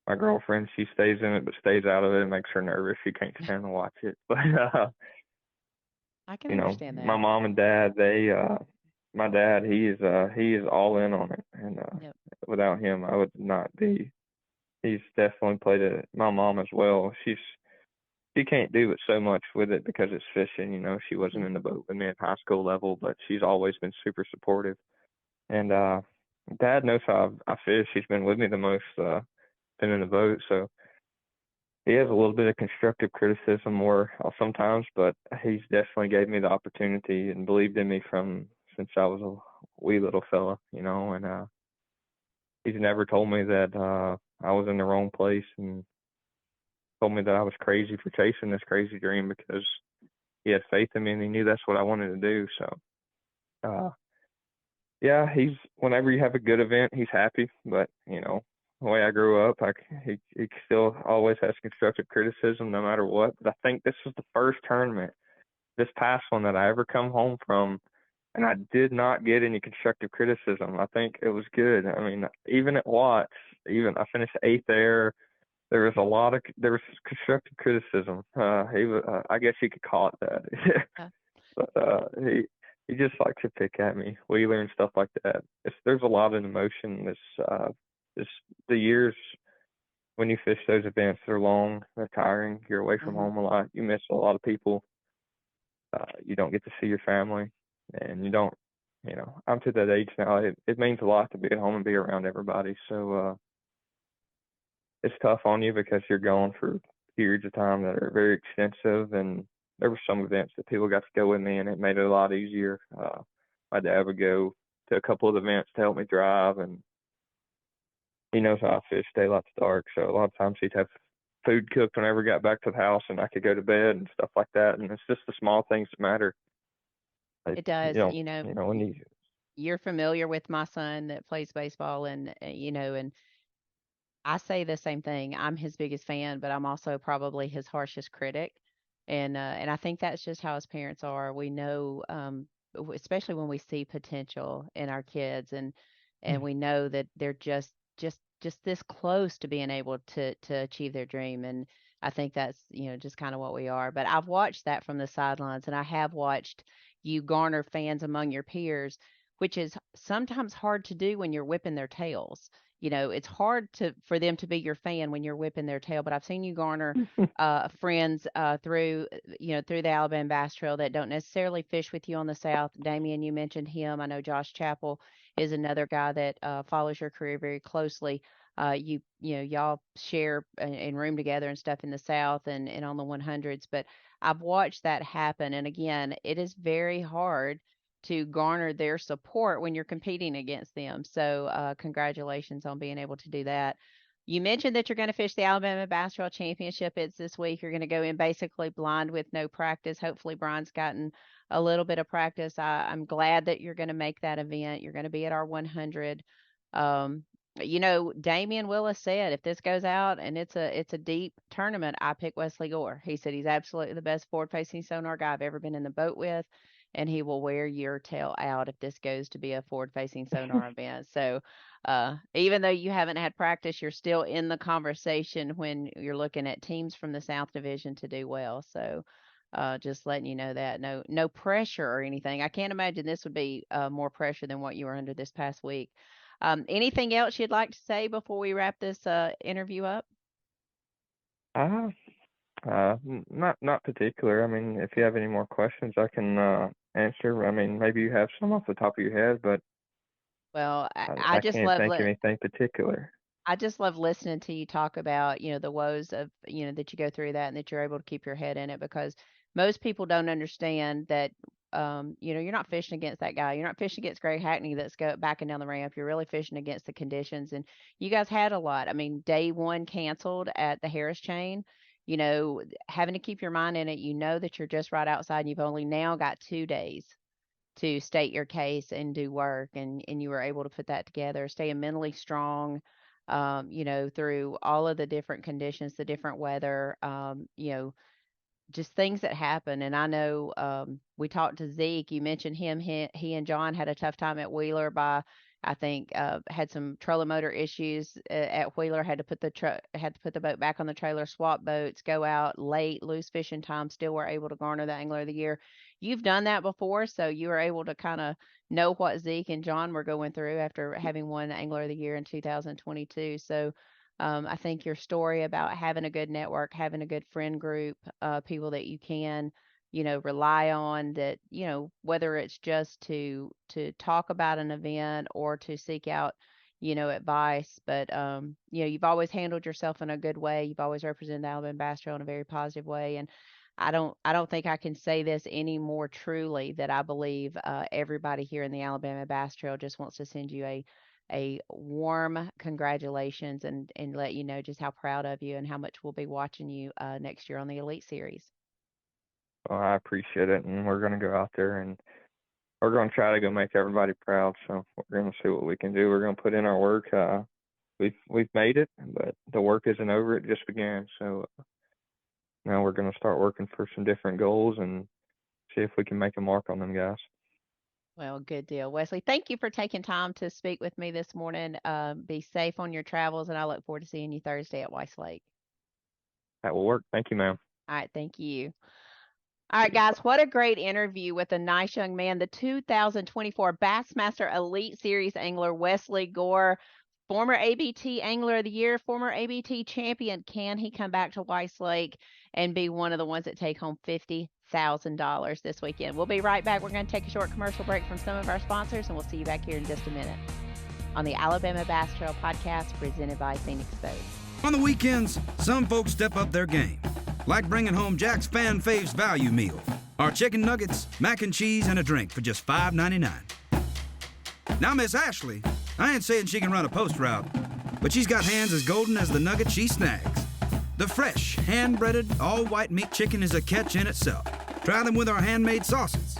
My girlfriend, she stays in it, but stays out of it. It makes her nervous. She can't stand to watch it. But, I can you know, understand that. my mom and dad, my dad, he is all in on it. And, Yep. without him, I would not be. He's definitely played it. My mom as well. She can't do it so much with it because it's fishing. You know, she wasn't in the boat with me at high school level, but she's always been super supportive. And Dad knows how I fish. He's been with me the most, been in the boat, so he has a little bit of constructive criticism more sometimes, but he's definitely gave me the opportunity and believed in me since I was a wee little fella, you know, and he's never told me that I was in the wrong place and told me that I was crazy for chasing this crazy dream because he had faith in me and he knew that's what I wanted to do. So, yeah, whenever you have a good event, he's happy. But, you know, the way I grew up, he still always has constructive criticism no matter what. But I think this was the first tournament, this past one, that I ever come home from, and I did not get any constructive criticism. I think it was good. I mean, even at Watts, I finished 8th there. There was constructive criticism. I guess you could call it that. But he just likes to pick at me, Wheeler and stuff like that. There's a lot of emotion. The years when you fish those events, they're long, they're tiring. You're away from home a lot. You miss a lot of people. You don't get to see your family, and you don't. You know, I'm to that age now. It means a lot to be at home and be around everybody. So it's tough on you because you're gone for periods of time that are very extensive. And there were some events that people got to go with me, and it made it a lot easier. My dad would go to a couple of events to help me drive, and he knows how I fish daylight to dark. So a lot of times he'd have food cooked whenever we got back to the house, and I could go to bed and stuff like that. And it's just the small things that matter. It does. You know, when you're familiar with my son that plays baseball, and and I say the same thing. I'm his biggest fan, but I'm also probably his harshest critic. And I think that's just how his parents are. We know, especially when we see potential in our kids, and we know that they're just this close to being able to achieve their dream. And I think that's just kind of what we are. But I've watched that from the sidelines, and I have watched you garner fans among your peers, which is sometimes hard to do when you're whipping their tails. It's hard for them to be your fan when you're whipping their tail, but I've seen you garner friends through the Alabama Bass Trail that don't necessarily fish with you on the South. Damian, you mentioned him. I know Josh Chappell is another guy that follows your career very closely. Y'all share and room together and stuff in the South and on the 100s, but I've watched that happen. And again, it is very hard to garner their support when you're competing against them. So congratulations on being able to do that. You mentioned that you're going to fish the Alabama Bass Trail Championship. It's this week. You're going to go in basically blind with no practice. Hopefully Brian's gotten a little bit of practice. I'm glad that you're going to make that event. You're going to be at our 100. Damian Willis said if this goes out and it's a deep tournament, I pick Wesley Gore. He said he's absolutely the best forward-facing sonar guy I've ever been in the boat with, and he will wear your tail out if this goes to be a forward-facing sonar event. So even though you haven't had practice, you're still in the conversation when you're looking at teams from the South Division to do well. So just letting you know that. No pressure or anything. I can't imagine this would be more pressure than what you were under this past week. Anything else you'd like to say before we wrap this interview up? Not particular. I mean, if you have any more questions, I can answer. I mean, maybe you have some off the top of your head, but well, I just can't love think of anything particular. I just love listening to you talk about, the woes of, that you go through that and that you're able to keep your head in it, because most people don't understand that you're not fishing against that guy. You're not fishing against Greg Hackney that's backing down the ramp. You're really fishing against the conditions. And you guys had a lot. I mean, day one canceled at the Harris chain, having to keep your mind in it. You know that you're just right outside and you've only now got 2 days to state your case and do work. And you were able to put that together, staying mentally strong, through all of the different conditions, the different weather, just things that happen. And I know we talked to Zeke. You mentioned him. He and John had a tough time at Wheeler by, I think, had some trolling motor issues at Wheeler. Had to put the boat back on the trailer, swap boats, go out late, lose fishing time. Still were able to garner the Angler of the Year. You've done that before, so you were able to kind of know what Zeke and John were going through after having won Angler of the Year in 2022. So I think your story about having a good network, having a good friend group, people that you can, rely on, that, whether it's just to talk about an event or to seek out, advice, but, you've always handled yourself in a good way. You've always represented the Alabama Bass Trail in a very positive way. And I don't think I can say this any more truly, that I believe everybody here in the Alabama Bass Trail just wants to send you a warm congratulations and let you know just how proud of you and how much we'll be watching you next year on the Elite Series. Well, I appreciate it, and we're going to go out there and we're going to try to go make everybody proud. So we're going to see what we can do. We're going to put in our work. We've made it, but the work isn't over. It just began. So now we're going to start working for some different goals and see if we can make a mark on them guys. Well, good deal. Wesley, thank you for taking time to speak with me this morning. Be safe on your travels, and I look forward to seeing you Thursday at Weiss Lake. That will work. Thank you, ma'am. All right, thank you. All right, guys, what a great interview with a nice young man, the 2024 Bassmaster Elite Series angler, Wesley Gore, former ABT Angler of the Year, former ABT champion. Can he come back to Weiss Lake and be one of the ones that take home $50,000 this weekend? We'll be right back. We're going to take a short commercial break from some of our sponsors, and we'll see you back here in just a minute on the Alabama Bass Trail Podcast presented by Phoenix Boats. On the weekends, some folks step up their game, like bringing home Jack's Fan Faves Value Meal, our chicken nuggets, mac and cheese, and a drink for just $5.99. Now, Miss Ashley, I ain't saying she can run a post route, but she's got hands as golden as the nugget she snags. The fresh, hand-breaded, all-white meat chicken is a catch in itself. Try them with our handmade sauces.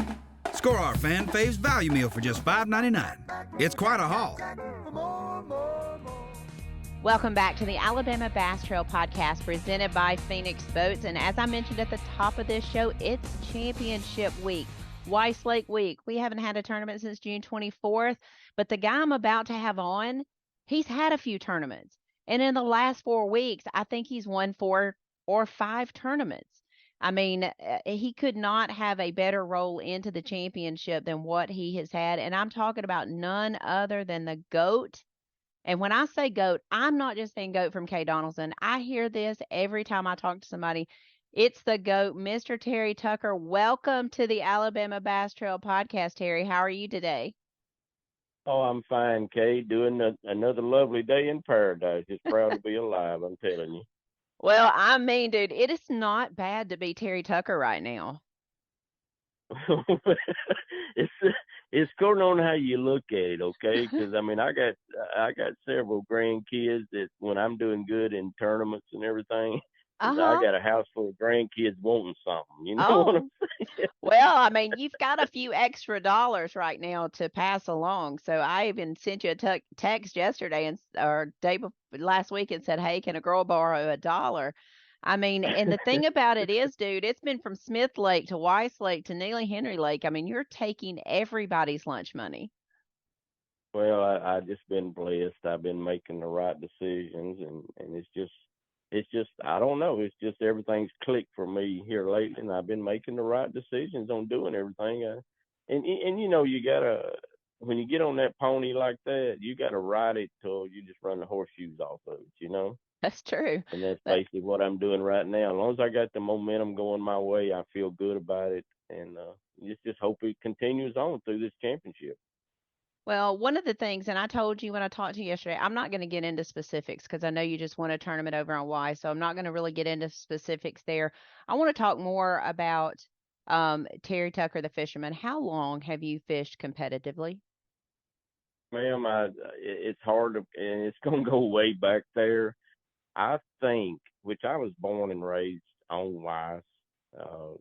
Score our Fan Faves Value Meal for just $5.99. It's quite a haul. Welcome back to the Alabama Bass Trail Podcast presented by Phoenix Boats. And as I mentioned at the top of this show, it's championship week, Weiss Lake week. We haven't had a tournament since June 24th, but the guy I'm about to have on, he's had a few tournaments. And in the last 4 weeks, I think he's won 4 or 5 tournaments. I mean, he could not have a better roll into the championship than what he has had. And I'm talking about none other than the GOAT. And when I say GOAT, I'm not just saying GOAT from Kay Donaldson. I hear this every time I talk to somebody. It's the GOAT, Mr. Terry Tucker. Welcome to the Alabama Bass Trail Podcast, Terry. How are you today? Oh, I'm fine, Kay. Doing another lovely day in paradise. Just proud to be alive, I'm telling you. Well, I mean, dude, it is not bad to be Terry Tucker right now. It's going on how you look at it, okay? Because I mean, I got several grandkids that when I'm doing good in tournaments and everything, I got a house full of grandkids wanting something. You know what I'm saying? Well, I mean, you've got a few extra dollars right now to pass along. So I even sent you a text yesterday or last week and said, "Hey, can a girl borrow $1?" I mean, and the thing about it is, dude, it's been from Smith Lake to Weiss Lake to Neely Henry Lake. I mean, you're taking everybody's lunch money. Well, I just been blessed. I've been making the right decisions, and it's just I don't know. It's just everything's clicked for me here lately, and I've been making the right decisions on doing everything. And you know, you gotta, when you get on that pony like that, you gotta ride it till you just run the horseshoes off of it. You know. That's true. And that's basically what I'm doing right now. As long as I got the momentum going my way, I feel good about it. And just hope it continues on through this championship. Well, one of the things, and I told you when I talked to you yesterday, I'm not going to get into specifics because I know you just won a tournament over on Y, so I'm not going to really get into specifics there. I want to talk more about Terry Tucker, the fisherman, how long have you fished competitively? Ma'am, it's hard to, and it's going to go way back there. I think, which I was born and raised on Weiss, uh,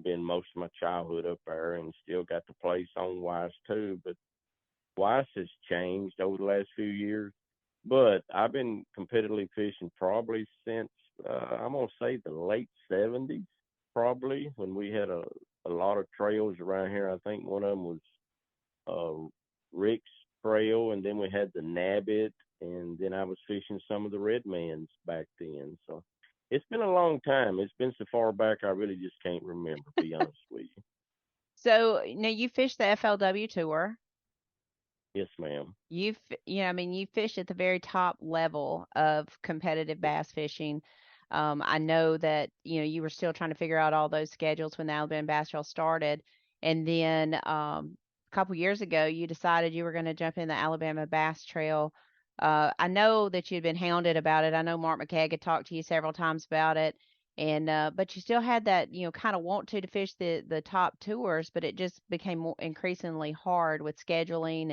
been most of my childhood up there, and still got the place on Weiss too. But Weiss has changed over the last few years. But I've been competitively fishing probably since I'm gonna say the late '70s, probably when we had a lot of trails around here. I think one of them was Rick's Trail, and then we had the Nabbit, and then I was fishing some of the Redmans back then. So it's been a long time. It's been so far back I really just can't remember, to be honest with you. So now you fish the FLW tour. Yes, ma'am. I mean, you fish at the very top level of competitive bass fishing. I know that, you were still trying to figure out all those schedules when the Alabama Bass Trail started. And then a couple years ago, you decided you were going to jump in the Alabama Bass Trail. I know that you'd been hounded about it. I know Mark McKegg had talked to you several times about it. And but you still had that, kind of want to fish the top tours, but it just became more increasingly hard with scheduling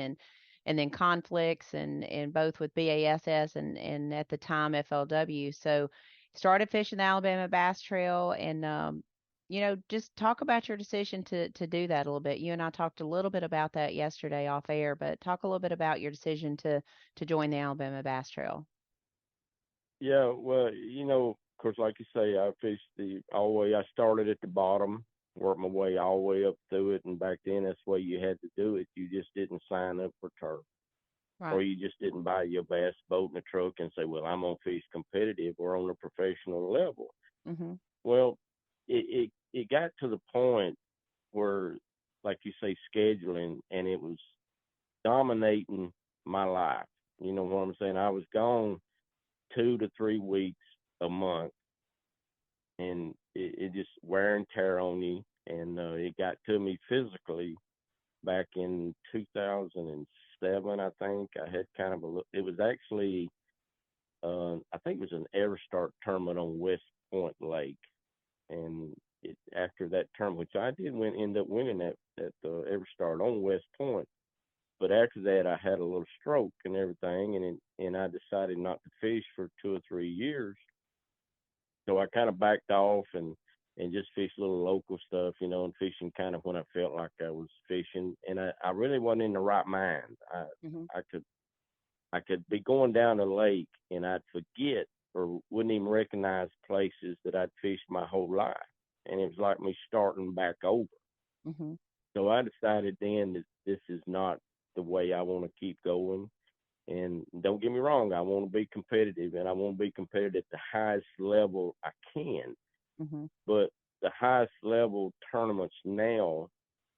and then conflicts and both with BASS and at the time FLW. So started fishing the Alabama Bass Trail and just talk about your decision to do that a little bit. You and I talked a little bit about that yesterday off air, but talk a little bit about your decision to join the Alabama Bass Trail. Yeah, well, of course, like you say, I fished all the way. I started at the bottom, worked my way all the way up through it, and back then that's the way you had to do it. You just didn't sign up for turf, or Right. you just didn't buy your bass boat and a truck and say, "Well, I'm gonna fish competitive or on a professional level." Mm-hmm. Well, it got to the point where, like you say, scheduling, and it was dominating my life. You know what I'm saying? I was gone 2 to 3 weeks a month, and it just wear and tear on you. And it got to me physically back in 2007. I think I had kind of it was actually, I think it was an Everstart tournament on West Point Lake. And after that tournament, which I did end up winning that Everstart on West Point. But after that, I had a little stroke and everything, and I decided not to fish for 2 or 3 years. So I kind of backed off and just fished little local stuff, and fishing kind of when I felt like I was fishing. And I really wasn't in the right mind. Mm-hmm. I could be going down the lake and I'd forget or wouldn't even recognize places that I'd fished my whole life, and it was like me starting back over. Mm-hmm. So I decided then that this is not the way I want to keep going. And don't get me wrong, I want to be competitive, and I want to be competitive at the highest level I can. Mm-hmm. But the highest level tournaments now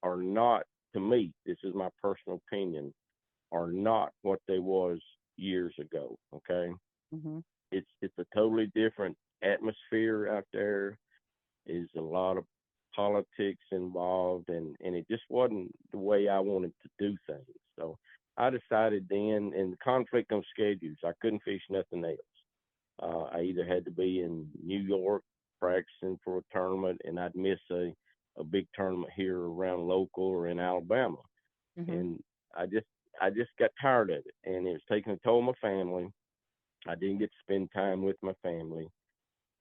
are not, to me, this is my personal opinion, are not what they was years ago. Okay, Mm-hmm. it's a totally different atmosphere out there. Is a lot of politics involved, and it just wasn't the way I wanted to do things. So I decided then, in the conflict on schedules, I couldn't fish nothing else. I either had to be in New York practicing for a tournament, and I'd miss a big tournament here around local or in Alabama. Mm-hmm. And I just got tired of it, and it was taking a toll on my family. I didn't get to spend time with my family,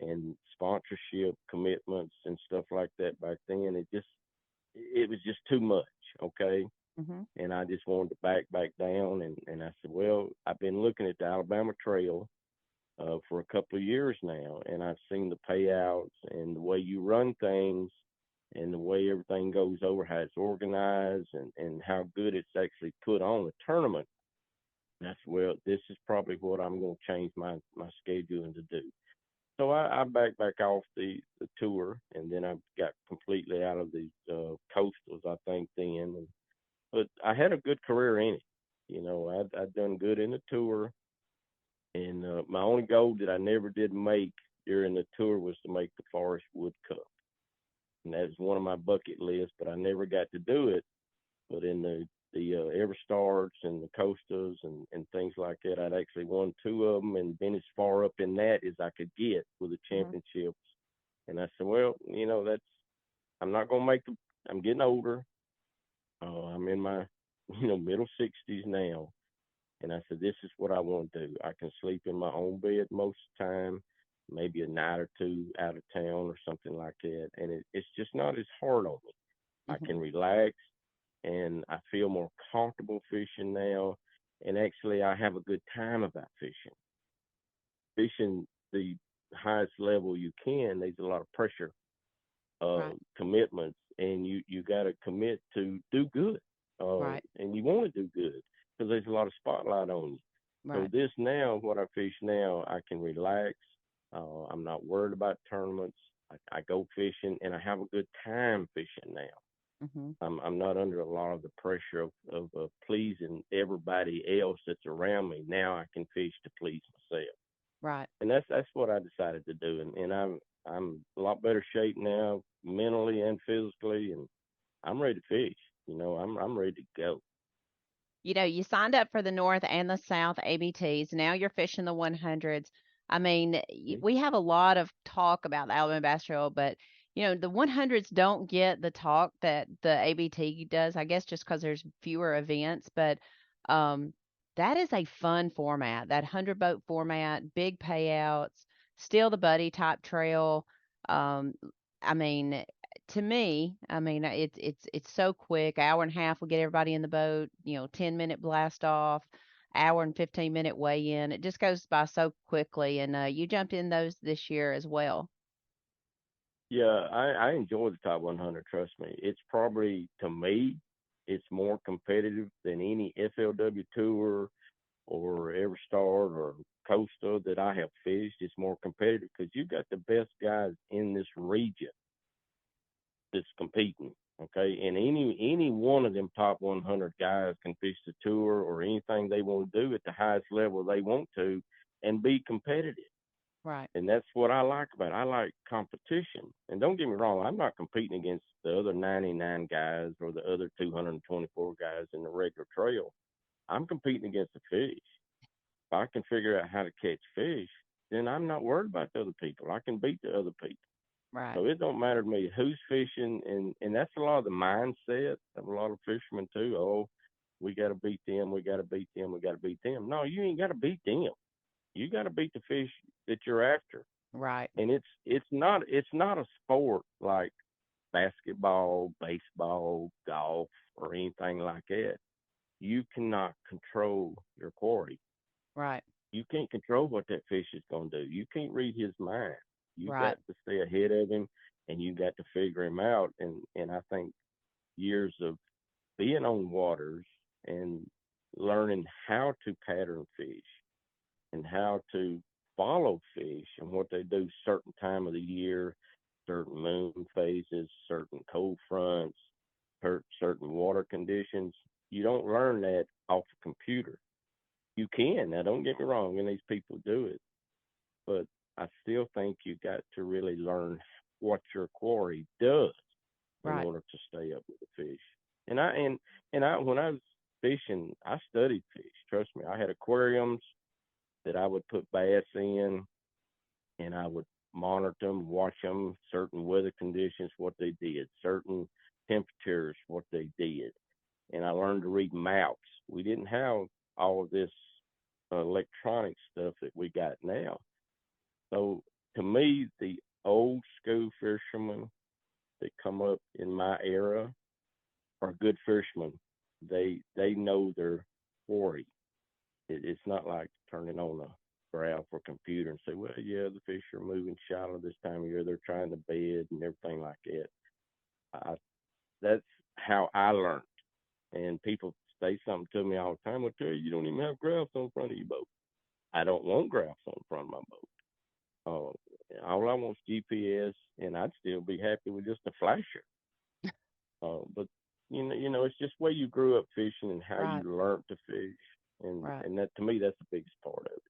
and sponsorship commitments and stuff like that back then. It was just too much, okay? Mm-hmm. And I just wanted to back down, and I said, well, I've been looking at the Alabama Trail for a couple of years now, and I've seen the payouts and the way you run things and the way everything goes over, how it's organized, and how good it's actually put on a tournament. And I said, well, this is probably what I'm going to change my scheduling to do. So I backed back off the tour, and then I got completely out of the coastals, I think, then. But I had a good career in it. I'd done good in the tour, and my only goal that I never did make during the tour was to make the Forest Wood Cup. And that was one of my bucket lists, but I never got to do it. But in the Everstarts and the Costas and things like that, I'd actually won 2 of them and been as far up in that as I could get with the Mm-hmm. championships. And I said, well, I'm not gonna make the. I'm getting older. I'm in my middle 60s now, and I said this is what I want to do. I can sleep in my own bed most of the time, maybe a night or two out of town or something like that, and it's just not as hard on me. I Hmm. can relax, and I feel more comfortable fishing now, and actually I have a good time about fishing. Fishing the highest level you can, there's a lot of pressure, Right. commitments, and you got to commit to do good, Right. and you want to do good because there's a lot of spotlight on you. So Right. this now, what I fish now, I can relax. I'm not worried about tournaments. I go fishing and I have a good time fishing now. Hmm. I'm not under a lot of the pressure of pleasing everybody else that's around me. Now I can fish to please myself, Right. and that's what I decided to do. And I'm a lot better shape now, mentally and physically, and I'm ready to fish. I'm ready to go. You signed up for the North and the South ABTs. Now you're fishing the 100s. I mean, we have a lot of talk about the Alabama Bass Trail, but the 100s don't get the talk that the ABT does. I guess just because there's fewer events, but um, that is a fun format. That 100 boat format, big payouts, still the buddy type trail. Um, I mean, to me, I mean, it's so quick. Hour and a half will get everybody in the boat. 10-minute blast off, hour and 15-minute weigh in. It just goes by so quickly. And you jumped in those this year as well. Yeah, I enjoy the top 100. Trust me, it's probably to me, it's more competitive than any FLW tour or Everstar or Costa that I have fished. It's more competitive because you got the best guys in this region that's competing. Okay, and any one of them top 100 guys can fish the tour or anything they want to do at the highest level they want to, and be competitive. Right. And that's what I like about it. I like competition. And don't get me wrong, I'm not competing against the other 99 guys or the other 224 guys in the regular trail. I'm competing against the fish. If I can figure out how to catch fish, then I'm not worried about the other people. I can beat the other people. Right. So it don't matter to me who's fishing, and that's a lot of the mindset of a lot of fishermen too. Oh, we got to beat them, we got to beat them, we got to beat them. No, you ain't got to beat them. You got to beat the fish that you're after. Right. And it's not a sport like basketball, baseball, golf, or anything like that. You cannot control your quarry. Right. You can't control what that fish is going to do. You can't read his mind. You Right. got to stay ahead of him, and you got to figure him out. And I think years of being on waters and learning how to pattern fish and how to follow fish and what they do certain time of the year, certain moon phases, certain cold fronts, certain water conditions. You don't learn that off a computer. You can. Now, don't get me wrong, and these people do it, but I still think you got to really learn what your quarry does in Right. order to stay up with the fish. And I when I was fishing, I studied fish. Trust me, I had aquariums that I would put bass in, and I would monitor them, watch them, certain weather conditions, what they did, certain temperatures, what they did. And I learned to read maps. We didn't have all of this electronic stuff that we got now. So to me, the old school fishermen that come up in my era are good fishermen. They know their quarry. It's not like turning on a graph or computer and say, well, yeah, the fish are moving shallow this time of year. They're trying to bed and everything like that. I, that's how I learned. And people say something to me all the time. Well, Terry, you don't even have graphs on front of your boat. I don't want graphs on front of my boat. All I want is GPS, and I'd still be happy with just a flasher. But it's just where you grew up fishing and how you Right. learned to fish, and Right. and that to me that's the biggest part of it.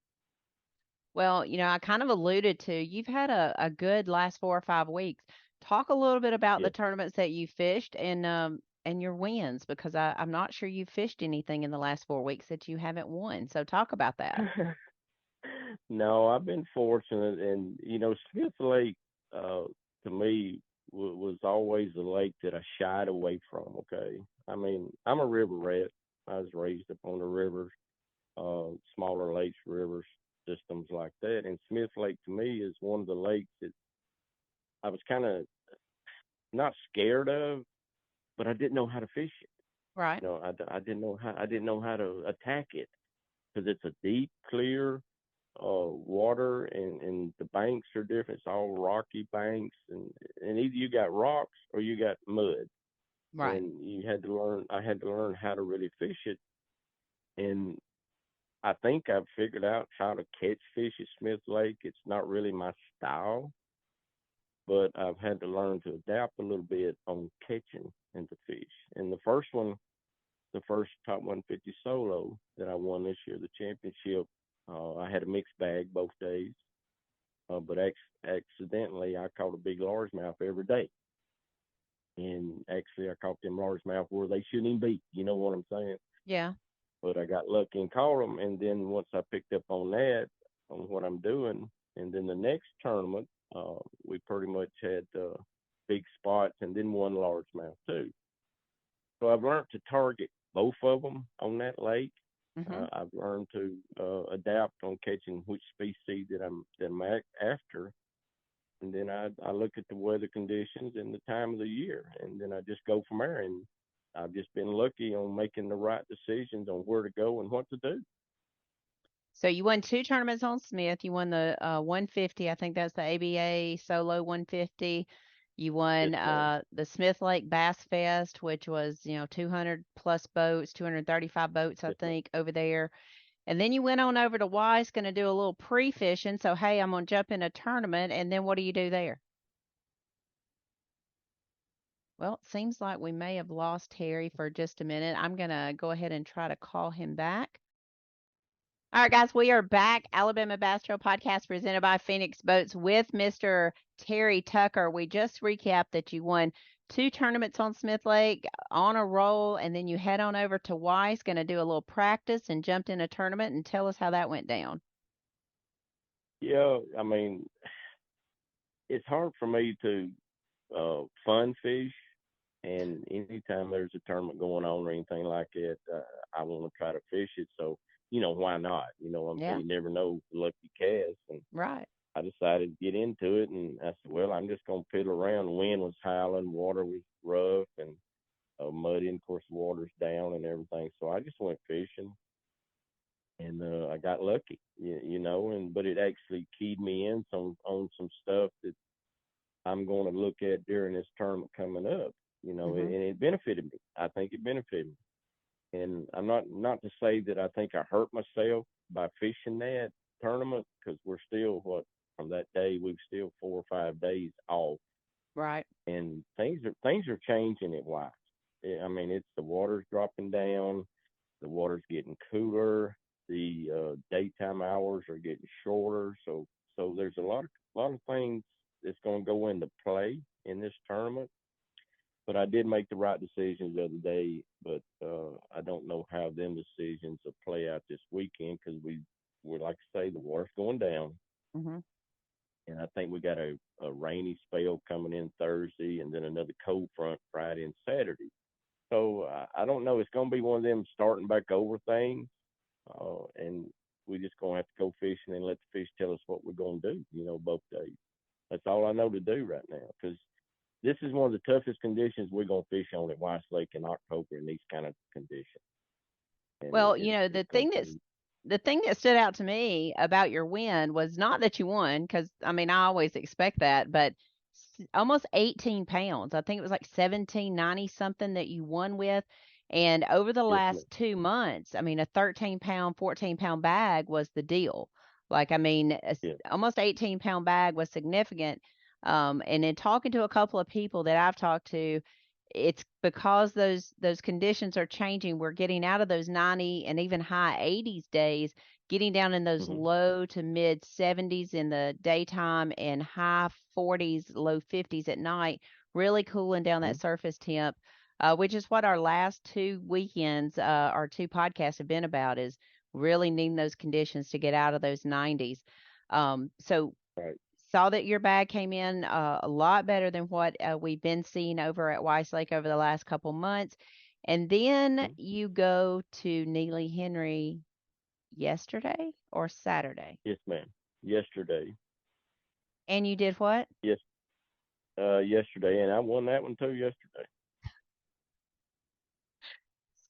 Well, I kind of alluded to you've had a good last 4 or 5 weeks. Talk a little bit about the Yeah. tournaments that you fished and your wins because I'm not sure you fished anything in the last 4 weeks that you haven't won. So talk about that. No, I've been fortunate, and Smith Lake, to me, was always a lake that I shied away from. Okay, I mean, I'm a river rat. I was raised up on the rivers, smaller lakes, rivers, systems like that. And Smith Lake to me is one of the lakes that I was kind of not scared of, but I didn't know how to fish it. Right. I didn't know how to attack it because it's a deep, clear water, and the banks are different. It's all rocky banks, and either you got rocks or you got mud, Right. and I had to learn how to really fish it, and I think I've figured out how to catch fish at Smith Lake. It's not really my style, but I've had to learn to adapt a little bit on catching and the fish. And the first top 150 solo that I won this year, the championship, I had a mixed bag both days, but accidentally I caught a big largemouth every day. And actually, I caught them largemouth where they shouldn't even be. You know what I'm saying? Yeah. But I got lucky and caught them. And then once I picked up on that, on what I'm doing, and then the next tournament, we pretty much had big spots and then one largemouth too. So I've learned to target both of them on that lake. Mm-hmm. I've learned to adapt on catching which species that I'm after, and then I look at the weather conditions and the time of the year, and then I just go from there. And I've just been lucky on making the right decisions on where to go and what to do. So you won 2 tournaments on Smith. You won the 150. I think that's the ABA Solo 150. You won Yes, ma'am. the Smith Lake Bass Fest, which was 200 plus boats, 235 boats, I Yes, ma'am. think, over there. And then you went on over to Weiss, going to do a little pre-fishing. So hey, I'm going to jump in a tournament. And then what do you do there? Well, it seems like we may have lost Harry for just a minute. I'm going to go ahead and try to call him back. All right, guys, we are back. Alabama Bass Trail Podcast presented by Phoenix Boats with Mr. Terry Tucker. We just recapped that you won 2 tournaments on Smith Lake on a roll, and then you head on over to Weiss, going to do a little practice and jumped in a tournament, and tell us how that went down. Yeah, I mean, it's hard for me to fun fish, and anytime there's a tournament going on or anything like that, I want to try to fish it. So, why not? I'm Yeah. saying you never know the lucky cast. And Right. I decided to get into it, and I said, well, I'm just going to piddle around. The wind was howling, water was rough and muddy, and of course, the water's down and everything. So I just went fishing, and I got lucky, but it actually keyed me in on some stuff that I'm going to look at during this tournament coming up, Mm-hmm. and it benefited me. I think it benefited me. And I'm not to say that I think I hurt myself by fishing that tournament, because we're still from that day, we've still 4 or 5 days off, Right. and things are changing at Weiss. I mean, it's the water's dropping down, the water's getting cooler, the daytime hours are getting shorter, so there's a lot of things that's going to go into play in this tournament. But I did make the right decisions the other day, but I don't know how them decisions will play out this weekend, because we're, like I say, the water's going down. Mm-hmm. And I think we got a rainy spell coming in Thursday, and then another cold front Friday and Saturday. So I don't know. It's going to be one of them starting back over things, and we just going to have to go fishing and let the fish tell us what we're going to do, both days. That's all I know to do right now, because this is one of the toughest conditions we're going to fish on at Weiss Lake in October in these kind of conditions. And Well, it's going to be. the thing that stood out to me about your win was not that you won, because I mean I always expect that, but almost 18 pounds. I think it was like 1790 something that you won with. And over the Yes, ma'am. last 2 months, I mean, a 13-pound, 14-pound bag was the deal. Like, I mean, Yeah. almost 18-pound bag was significant. And in talking to a couple of people that I've talked to, it's because those conditions are changing. We're getting out of those 90 and even high 80s days, getting down in those Mm-hmm. low to mid 70s in the daytime and high 40s, low 50s at night, really cooling down that Mm-hmm. surface temp, which is what our last 2 weekends, our 2 podcasts have been about, is really needing those conditions to get out of those 90s. So Right. saw that your bag came in a lot better than what we've been seeing over at Weiss Lake over the last couple months. And then you go to Neely Henry yesterday or Saturday? Yes, ma'am. Yesterday. And you did what? Yes. Yesterday, and I won that one too yesterday.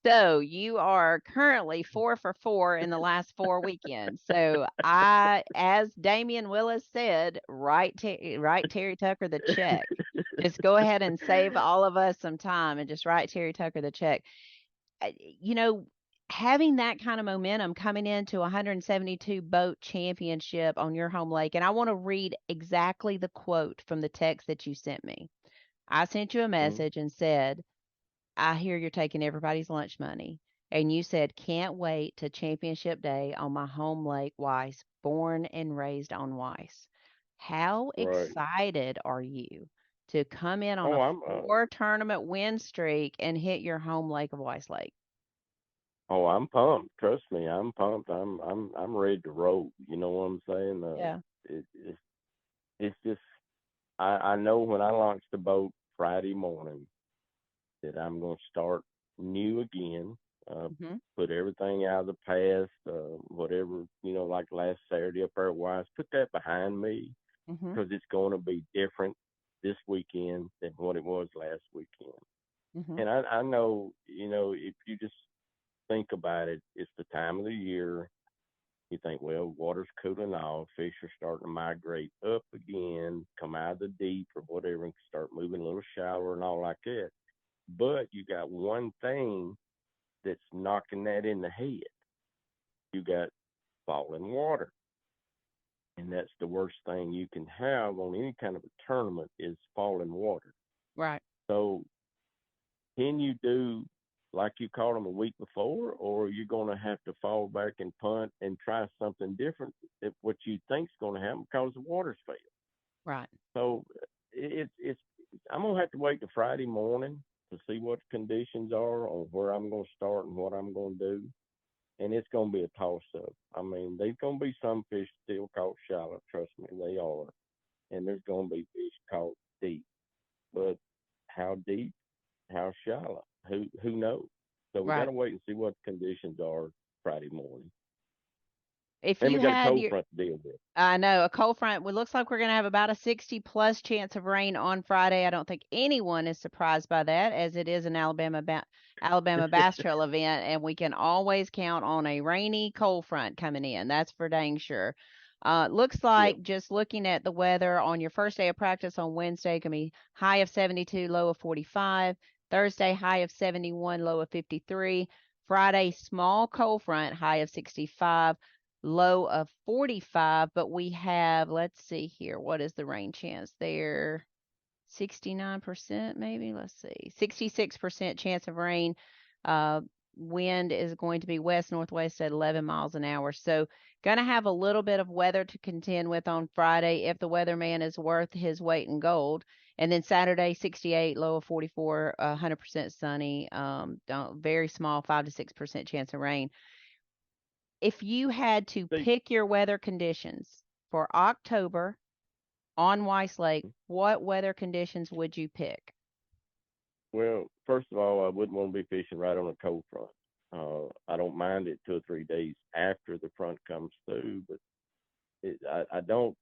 So you are currently 4 for 4 in the last 4 weekends. So as Damian Willis said, write Terry Tucker the check. Just go ahead and save all of us some time and just write Terry Tucker the check. You know, having that kind of momentum coming into 172 boat championship on your home lake, and I want to read exactly the quote from the text that you sent me. I sent you a message and said, I hear you're taking everybody's lunch money. And you said, can't wait to championship day on my home lake, Weiss, born and raised on Weiss. How Right. excited are you to come in on I'm 4-tournament win streak and hit your home lake of Weiss Lake? I'm pumped. Trust me, I'm pumped. I'm ready to roll. You know what I'm saying? Yeah. It's just I know when I launch the boat Friday morning that I'm going to start new again. Put everything out of the past, whatever, like last Saturday up there at Weiss, put that behind me because it's going to be different this weekend than what it was last weekend. And I know, if you just think about it, it's the time of the year. You think, well, water's cooling off, fish are starting to migrate up again, come out of the deep or whatever, and start moving a little shallower and all like that. But you got one thing that's knocking that in the head. You got falling water. And that's the worst thing you can have on any kind of a tournament is falling water. Right. So can you do like you caught them a week before, or you're going to have to fall back and punt and try something different if what you think's going to happen because the water's failed? Right. So I'm going to have to wait till Friday morning to see what the conditions are on where I'm going to start and what I'm going to do. And it's going to be a toss-up. I mean, there's going to be some fish still caught shallow. Trust me, they are. And there's going to be fish caught deep. But how deep, how shallow, who knows? So we got to wait and see what the conditions are Friday morning. If and you we got had a cold front to deal with. I know, a cold front. Well, looks like we're going to have about a 60+ chance of rain on Friday. I don't think anyone is surprised by that, as it is an Alabama Bass Trail event, and we can always count on a rainy cold front coming in. That's for dang sure. Looks like just looking at the weather on your first day of practice on Wednesday, can be high of 72, low of 45. Thursday, high of 71, low of 53. Friday, small cold front, high of 65. Low of 45, but we have, let's see here, what is the rain chance there? 69% maybe, let's see, 66% chance of rain. Wind is going to be west northwest at 11 miles an hour. So going to have a little bit of weather to contend with on Friday if the weatherman is worth his weight in gold. And then Saturday, 68, low of 44, 100% sunny, very small 5 to 6% chance of rain. If you had to pick your weather conditions for October on Weiss Lake, what weather conditions would you pick? Well, first of all, I wouldn't want to be fishing right on a cold front. I don't mind it 2 or 3 days after the front comes through, but I don't.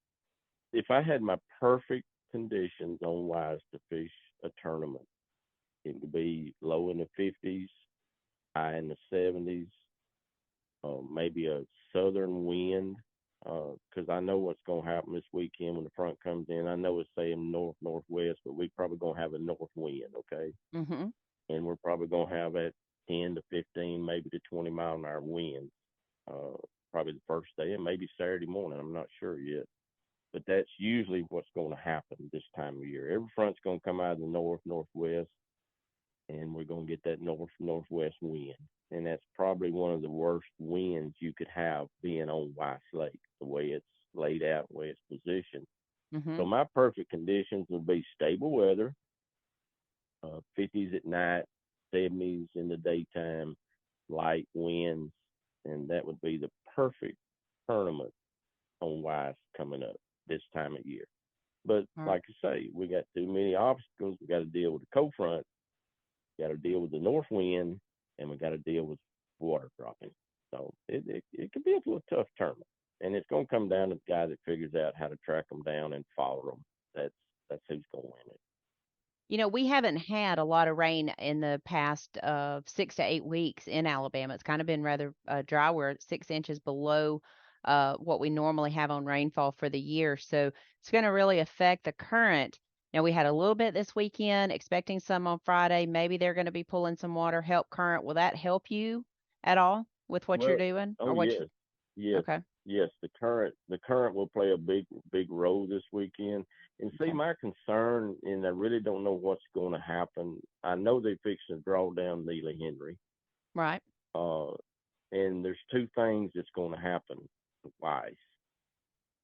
If I had my perfect conditions on Weiss to fish a tournament, it would be low in the 50s, high in the 70s. Maybe a southern wind, because I know what's going to happen this weekend when the front comes in. I know it's saying northwest, but we're probably going to have a north wind, okay? And we're probably going to have that 10 to 15, maybe to 20 mile an hour wind, probably the first day and maybe Saturday morning. I'm not sure yet. But that's usually what's going to happen this time of year. Every front's going to come out of the northwest, and we're going to get that northwest wind. And that's probably one of the worst winds you could have being on Weiss Lake, the way it's laid out, the way it's positioned. So my perfect conditions would be stable weather, 50s at night, 70s in the daytime, light winds, and that would be the perfect tournament on Weiss coming up. this time of year. But All right. like you say, we got too many obstacles. We got to deal with the cold front, got to deal with the north wind, and we got to deal with water dropping. So it could be a little tough tournament, and it's going to come down to the guy that figures out how to track them down and follow them. That's who's going to win it. You know, we haven't had a lot of rain in the past 6 to 8 weeks in Alabama. It's kind of been rather dry. We're at 6 inches below what we normally have on rainfall for the year. So it's going to really affect the current. Now, we had a little bit this weekend, expecting some on Friday. Maybe they're going to be pulling some water, help current. Will that help you at all with what you're doing? Oh, Or yes. Yes. Okay. Yes, the current will play a big role this weekend. And see, Okay. my concern, and I really don't know what's going to happen. I know they're fixing to draw down Neely Henry, Right. and there's two things that's going to happen with Weiss.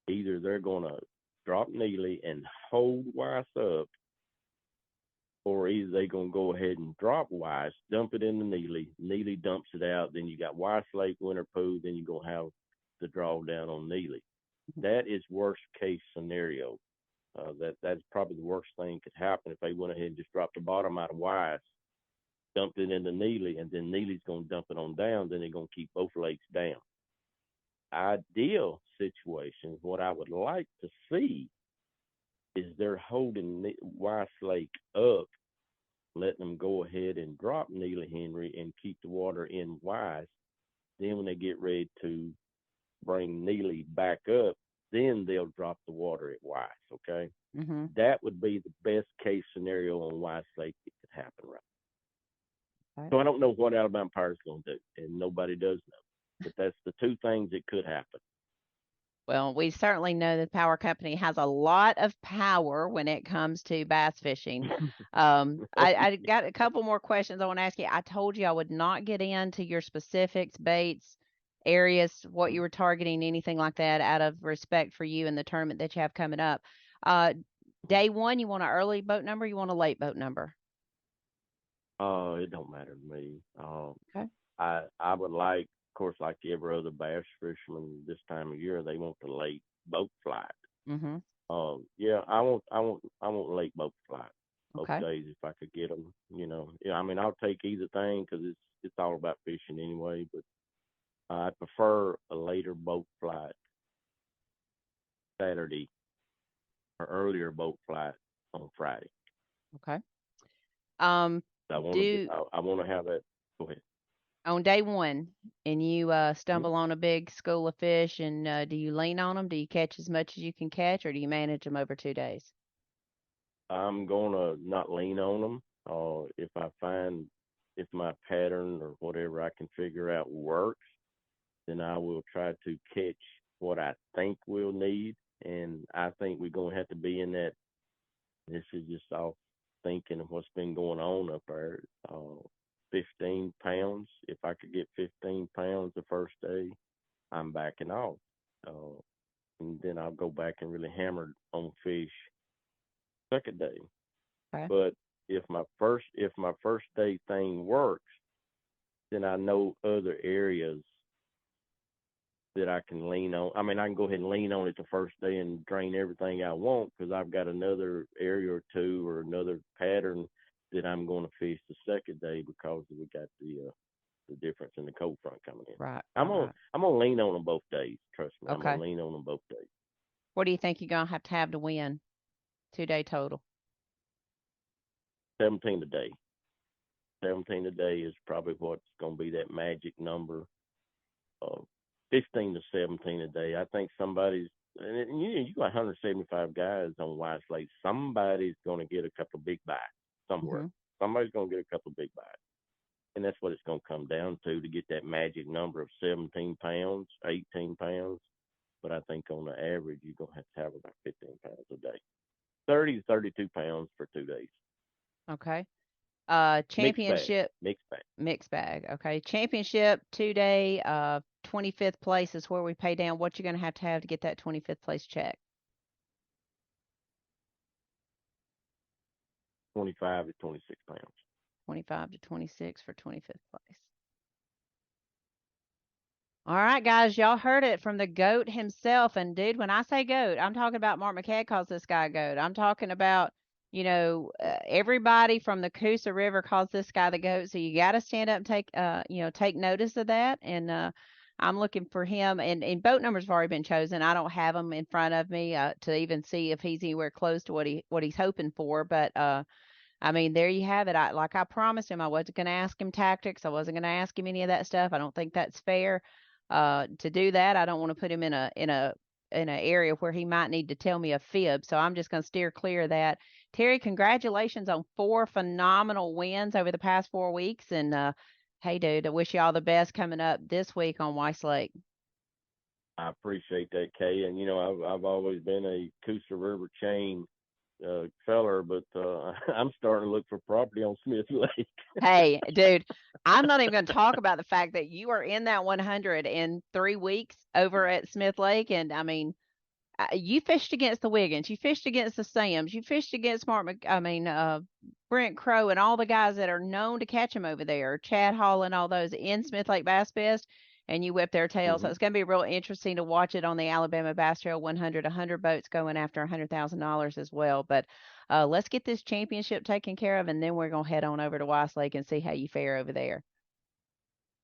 Either they're going to drop Neely and hold Weiss up, or either they're going to go ahead and drop Weiss, dump it into Neely. Neely dumps it out. Then you got Weiss Lake, Winterpoo. Then you're going to have the drawdown on Neely. That is worst case scenario. That's probably the worst thing could happen if they went ahead and just dropped the bottom out of Weiss, dumped it into Neely, and then Neely's going to dump it on down. Then they're going to keep both lakes down. Ideal situation, what I would like to see is they're holding Weiss Lake up, letting them go ahead and drop Neely Henry and keep the water in Weiss. Then when they get ready to bring Neely back up, then they'll drop the water at Weiss, okay? Mm-hmm. That would be the best case scenario on Weiss Lake that could happen, right? Okay. So I don't know what Alabama Power is going to do, and nobody does know. But that's the two things that could happen. Well, we certainly know the power company has a lot of power when it comes to bass fishing. I got a couple more questions I want to ask you. I told you I would not get into your specifics, baits, areas, what you were targeting, anything like that, out of respect for you and the tournament that you have coming up. Day one, you want an early boat number? You want a late boat number? It don't matter to me. Okay. I would like, of course, like every other bass fisherman this time of year, they want the late boat flight. Mm-hmm. Yeah, I want late boat flight both Okay. days if I could get them. You know, yeah, I mean, I'll take either thing because it's all about fishing anyway. But I prefer a later boat flight Saturday or earlier boat flight on Friday. Okay. I want Do to have that. Go ahead. on day one, and you stumble on a big school of fish, and do you lean on them? Do you catch as much as you can catch, or do you manage them over 2 days? I'm gonna not lean on them. If I find if my pattern or whatever I can figure out works, then I will try to catch what I think we'll need. And I think we're gonna have to be in that. This is just all thinking of what's been going on up there. 15 pounds. If I could get 15 pounds the first day, I'm backing off. And then I'll go back and really hammer on fish second day. Okay. But if my first day thing works, then I know other areas that I can lean on. I mean, I can go ahead and lean on it the first day and drain everything I want because I've got another area or two or another pattern that I'm going to fish the second day because we got the difference in the cold front coming in. Right. I'm gonna lean on them both days. Trust me, I'm Okay. gonna lean on them both days. What do you think you're gonna have to win? 2-day total. 17 a day. 17 a day is probably what's going to be that magic number. 15 to 17 a day. I think somebody's, and you got 175 guys on Weiss Lake. Somebody's going to get a couple of big bites somewhere. Mm-hmm. Somebody's going to get a couple of big bites. And that's what it's going to come down to get that magic number of 17 pounds, 18 pounds. But I think on the average, you're going to have about 15 pounds a day. 30 to 32 pounds for 2 days. Okay. Championship mixed bag. Okay. Championship 2-day, 25th place is where we pay down. What you're going to have to get that 25th place check? 25 to 26 pounds. 25 to 26 for 25th place. All right, guys, y'all heard it from the GOAT himself. And dude, when I say GOAT, I'm talking about Mark McCad calls this guy GOAT. I'm talking about, everybody from the Coosa River calls this guy the GOAT. So you got to stand up and take notice of that. And I'm looking for him. And boat numbers have already been chosen. I don't have them in front of me to even see if he's anywhere close to what he's hoping for. But I mean, there you have it. I promised him, I wasn't going to ask him tactics. I wasn't going to ask him any of that stuff. I don't think that's fair to do that. I don't want to put him in an area where he might need to tell me a fib. So I'm just going to steer clear of that. Terry, congratulations on 4 phenomenal wins over the past 4 weeks. And hey, dude, I wish you all the best coming up this week on Weiss Lake. I appreciate that, Kay. And I've always been a Coosa River chain feller, but I'm starting to look for property on Smith Lake. Hey, dude, I'm not even going to talk about the fact that you are in that 100 in 3 weeks over at Smith Lake. And I mean, you fished against the Wiggins, you fished against the Sams, you fished against Brent Crow and all the guys that are known to catch them over there, Chad Hall and all those in Smith Lake Bass Fest, and you whip their tails. Mm-hmm. So it's going to be real interesting to watch it on the Alabama Bass Trail 100 boats going after $100,000 as well. But let's get this championship taken care of, and then we're going to head on over to Weiss Lake and see how you fare over there.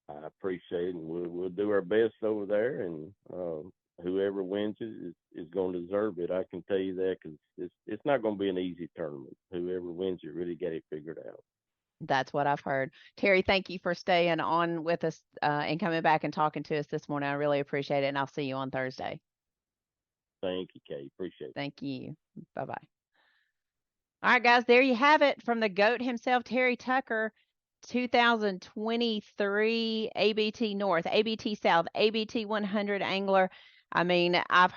I appreciate it, and we'll do our best over there, and whoever wins it is going to deserve it. I can tell you that, because it's not going to be an easy tournament. Whoever wins it really get it figured out. That's what I've heard. Terry, thank you for staying on with us and coming back and talking to us this morning. I really appreciate it, and I'll see you on Thursday. Thank you, Kay. Appreciate it. Thank you. Bye-bye. All right, guys, there you have it from the GOAT himself, Terry Tucker. 2023 ABT North, ABT South, ABT 100 angler. I mean, I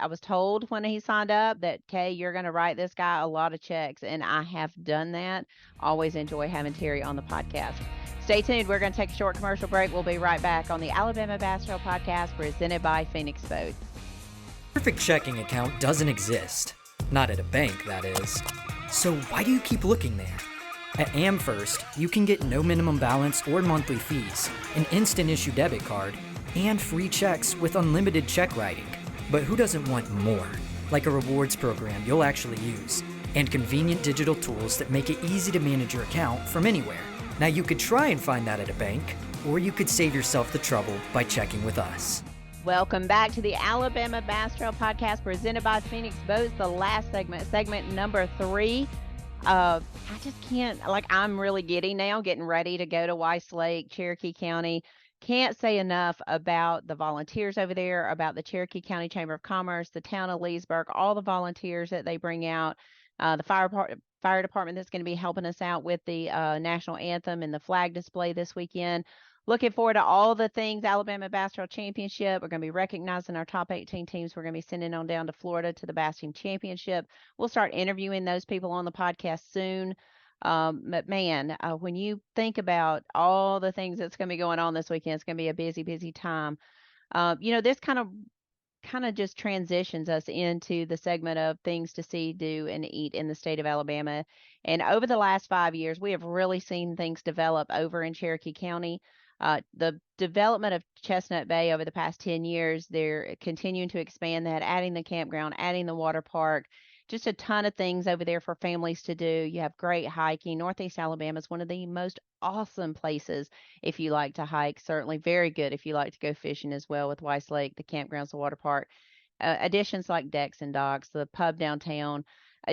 was told when he signed up that, Kay, you're going to write this guy a lot of checks, and I have done that. Always enjoy having Terry on the podcast. Stay tuned. We're going to take a short commercial break. We'll be right back on the Alabama Bass Trail podcast presented by Phoenix Boats. Perfect checking account doesn't exist. Not at a bank, that is. So why do you keep looking there? At AmFirst, you can get no minimum balance or monthly fees, an instant issue debit card, and free checks with unlimited check writing. But who doesn't want more? Like a rewards program you'll actually use, and convenient digital tools that make it easy to manage your account from anywhere. Now you could try and find that at a bank, or you could save yourself the trouble by checking with us. Welcome back to the Alabama Bass Trail podcast presented by Phoenix Boats, the last segment number 3. I just can't, I'm really getting ready to go to Weiss Lake, Cherokee County. Can't say enough about the volunteers over there, about the Cherokee County Chamber of Commerce, the town of Leesburg, all the volunteers that they bring out, the fire department that's going to be helping us out with the national anthem and the flag display this weekend. Looking forward to all the things Alabama Bass Trail Championship. We're going to be recognizing our top 18 teams. We're going to be sending on down to Florida to the Bass Team Championship. We'll start interviewing those people on the podcast soon. But man, when you think about all the things that's going to be going on this weekend, it's going to be a busy, busy time. This kind of just transitions us into the segment of things to see, do, and eat in the state of Alabama. And over the last 5 years, we have really seen things develop over in Cherokee County. The development of Chestnut Bay over the past 10 years, they're continuing to expand that, adding the campground, adding the water park, just a ton of things over there for families to do. You have great hiking. Northeast Alabama is one of the most awesome places if you like to hike. Certainly very good if you like to go fishing as well with Weiss Lake, the campgrounds, the water park. Additions like decks and docks, the pub downtown.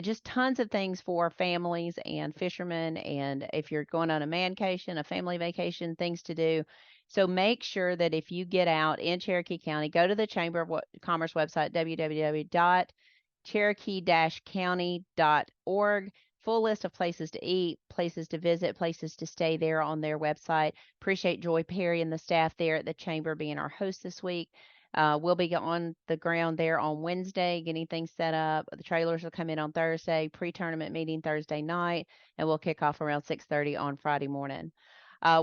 Just tons of things for families and fishermen, and if you're going on a mancation, a family vacation, things to do. So make sure that if you get out in Cherokee County, go to the Chamber of Commerce website, www.cherokee-county.org. Full list of places to eat, places to visit, places to stay there on their website. Appreciate Joy Perry and the staff there at the Chamber being our host this week. We'll be on the ground there on Wednesday, getting things set up. The trailers will come in on Thursday, pre-tournament meeting Thursday night, and we'll kick off around 6:30 on Friday morning.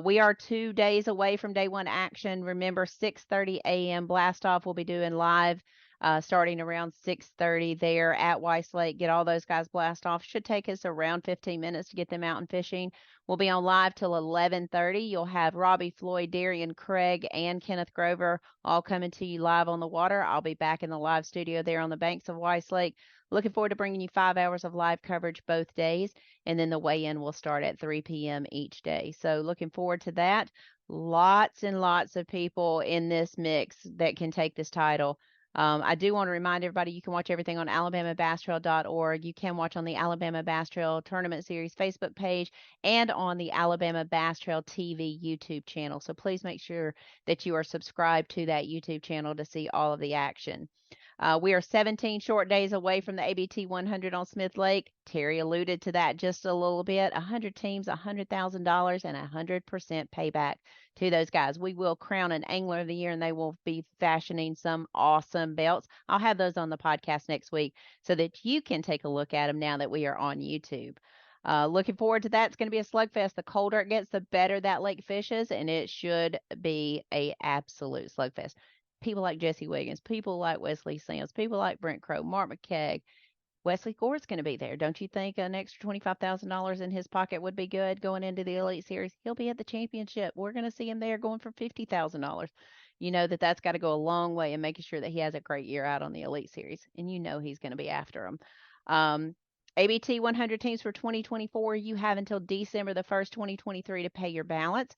We are 2 days away from day one action. Remember, 6:30 a.m. blast off. We'll be doing live starting around 6:30 there at Weiss Lake. Get all those guys blast off. Should take us around 15 minutes to get them out and fishing. We'll be on live till 11:30. You'll have Robbie Floyd, Darian Craig, and Kenneth Grover all coming to you live on the water. I'll be back in the live studio there on the banks of Weiss Lake. Looking forward to bringing you 5 hours of live coverage both days, and then the weigh-in will start at 3 p.m. each day. So looking forward to that. Lots and lots of people in this mix that can take this title. I do want to remind everybody you can watch everything on alabamabasstrail.org. You can watch on the Alabama Bass Trail Tournament Series Facebook page and on the Alabama Bass Trail TV YouTube channel. So please make sure that you are subscribed to that YouTube channel to see all of the action. We are 17 short days away from the ABT 100 on Smith Lake. Terry alluded to that just a little bit. 100 teams, $100,000, and 100% payback to those guys. We will crown an Angler of the Year, and they will be fashioning some awesome belts. I'll have those on the podcast next week so that you can take a look at them now that we are on YouTube. Looking forward to that. It's going to be a slugfest. The colder it gets, the better that lake fishes, and it should be a absolute slugfest. People like Jesse Wiggins, people like Wesley Sims, people like Brent Crow, Mark McKegg. Wesley Gore is going to be there. Don't you think an extra $25,000 in his pocket would be good going into the Elite Series? He'll be at the championship. We're going to see him there going for $50,000. You know that's got to go a long way in making sure that he has a great year out on the Elite Series. And you know he's going to be after him. ABT 100 teams for 2024. You have until December the 1st, 2023 to pay your balance.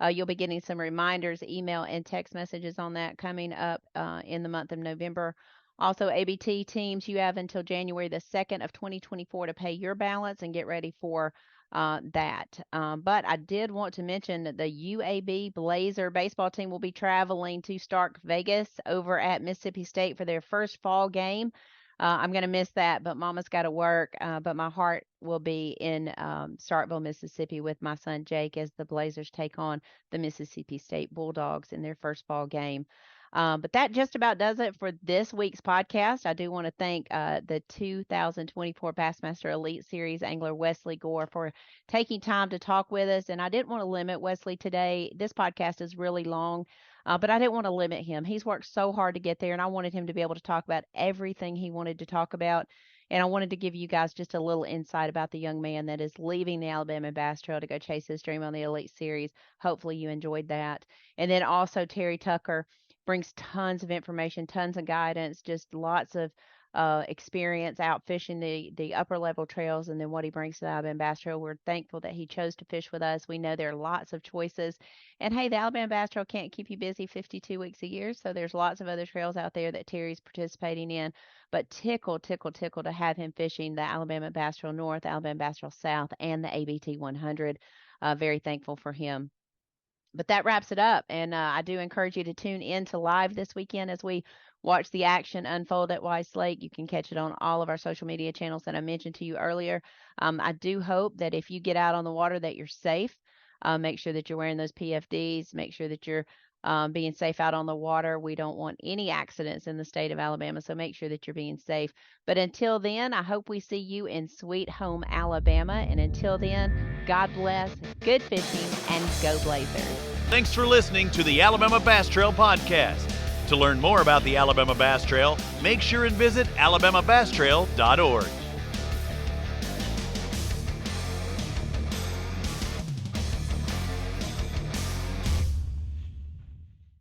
You'll be getting some reminders, email, and text messages on that coming up in the month of November. Also, ABT teams, you have until January the 2nd of 2024 to pay your balance and get ready for that. But I did want to mention that the UAB Blazer baseball team will be traveling to Stark Vegas over at Mississippi State for their first fall game. I'm going to miss that, but Mama's got to work. But my heart will be in Starkville, Mississippi with my son Jake as the Blazers take on the Mississippi State Bulldogs in their first fall game. But that just about does it for this week's podcast. I do want to thank the 2024 Bassmaster Elite Series angler Wesley Gore for taking time to talk with us. And I didn't want to limit Wesley today. This podcast is really long. But I didn't want to limit him. He's worked so hard to get there, and I wanted him to be able to talk about everything he wanted to talk about. And I wanted to give you guys just a little insight about the young man that is leaving the Alabama Bass Trail to go chase his dream on the Elite Series. Hopefully you enjoyed that. And then also Terry Tucker brings tons of information, tons of guidance, just lots of experience out fishing the upper level trails, and then what he brings to the Alabama Bass Trail. We're thankful that he chose to fish with us. We know there are lots of choices, and hey, the Alabama Bass Trail can't keep you busy 52 weeks a year, so there's lots of other trails out there that Terry's participating in. But tickle to have him fishing the Alabama Bass Trail North, Alabama Bass Trail South, and the ABT 100. Very thankful for him. But that wraps it up, and I do encourage you to tune in to live this weekend as we watch the action unfold at Weiss Lake. You can catch it on all of our social media channels that I mentioned to you earlier. I do hope that if you get out on the water that you're safe. Make sure that you're wearing those PFDs. Make sure that you're being safe out on the water. We don't want any accidents in the state of Alabama, so make sure that you're being safe. But until then, I hope we see you in Sweet Home, Alabama. And until then, God bless, good fishing, and go Blazers. Thanks for listening to the Alabama Bass Trail Podcast. To learn more about the Alabama Bass Trail, make sure and visit alabamabasstrail.org.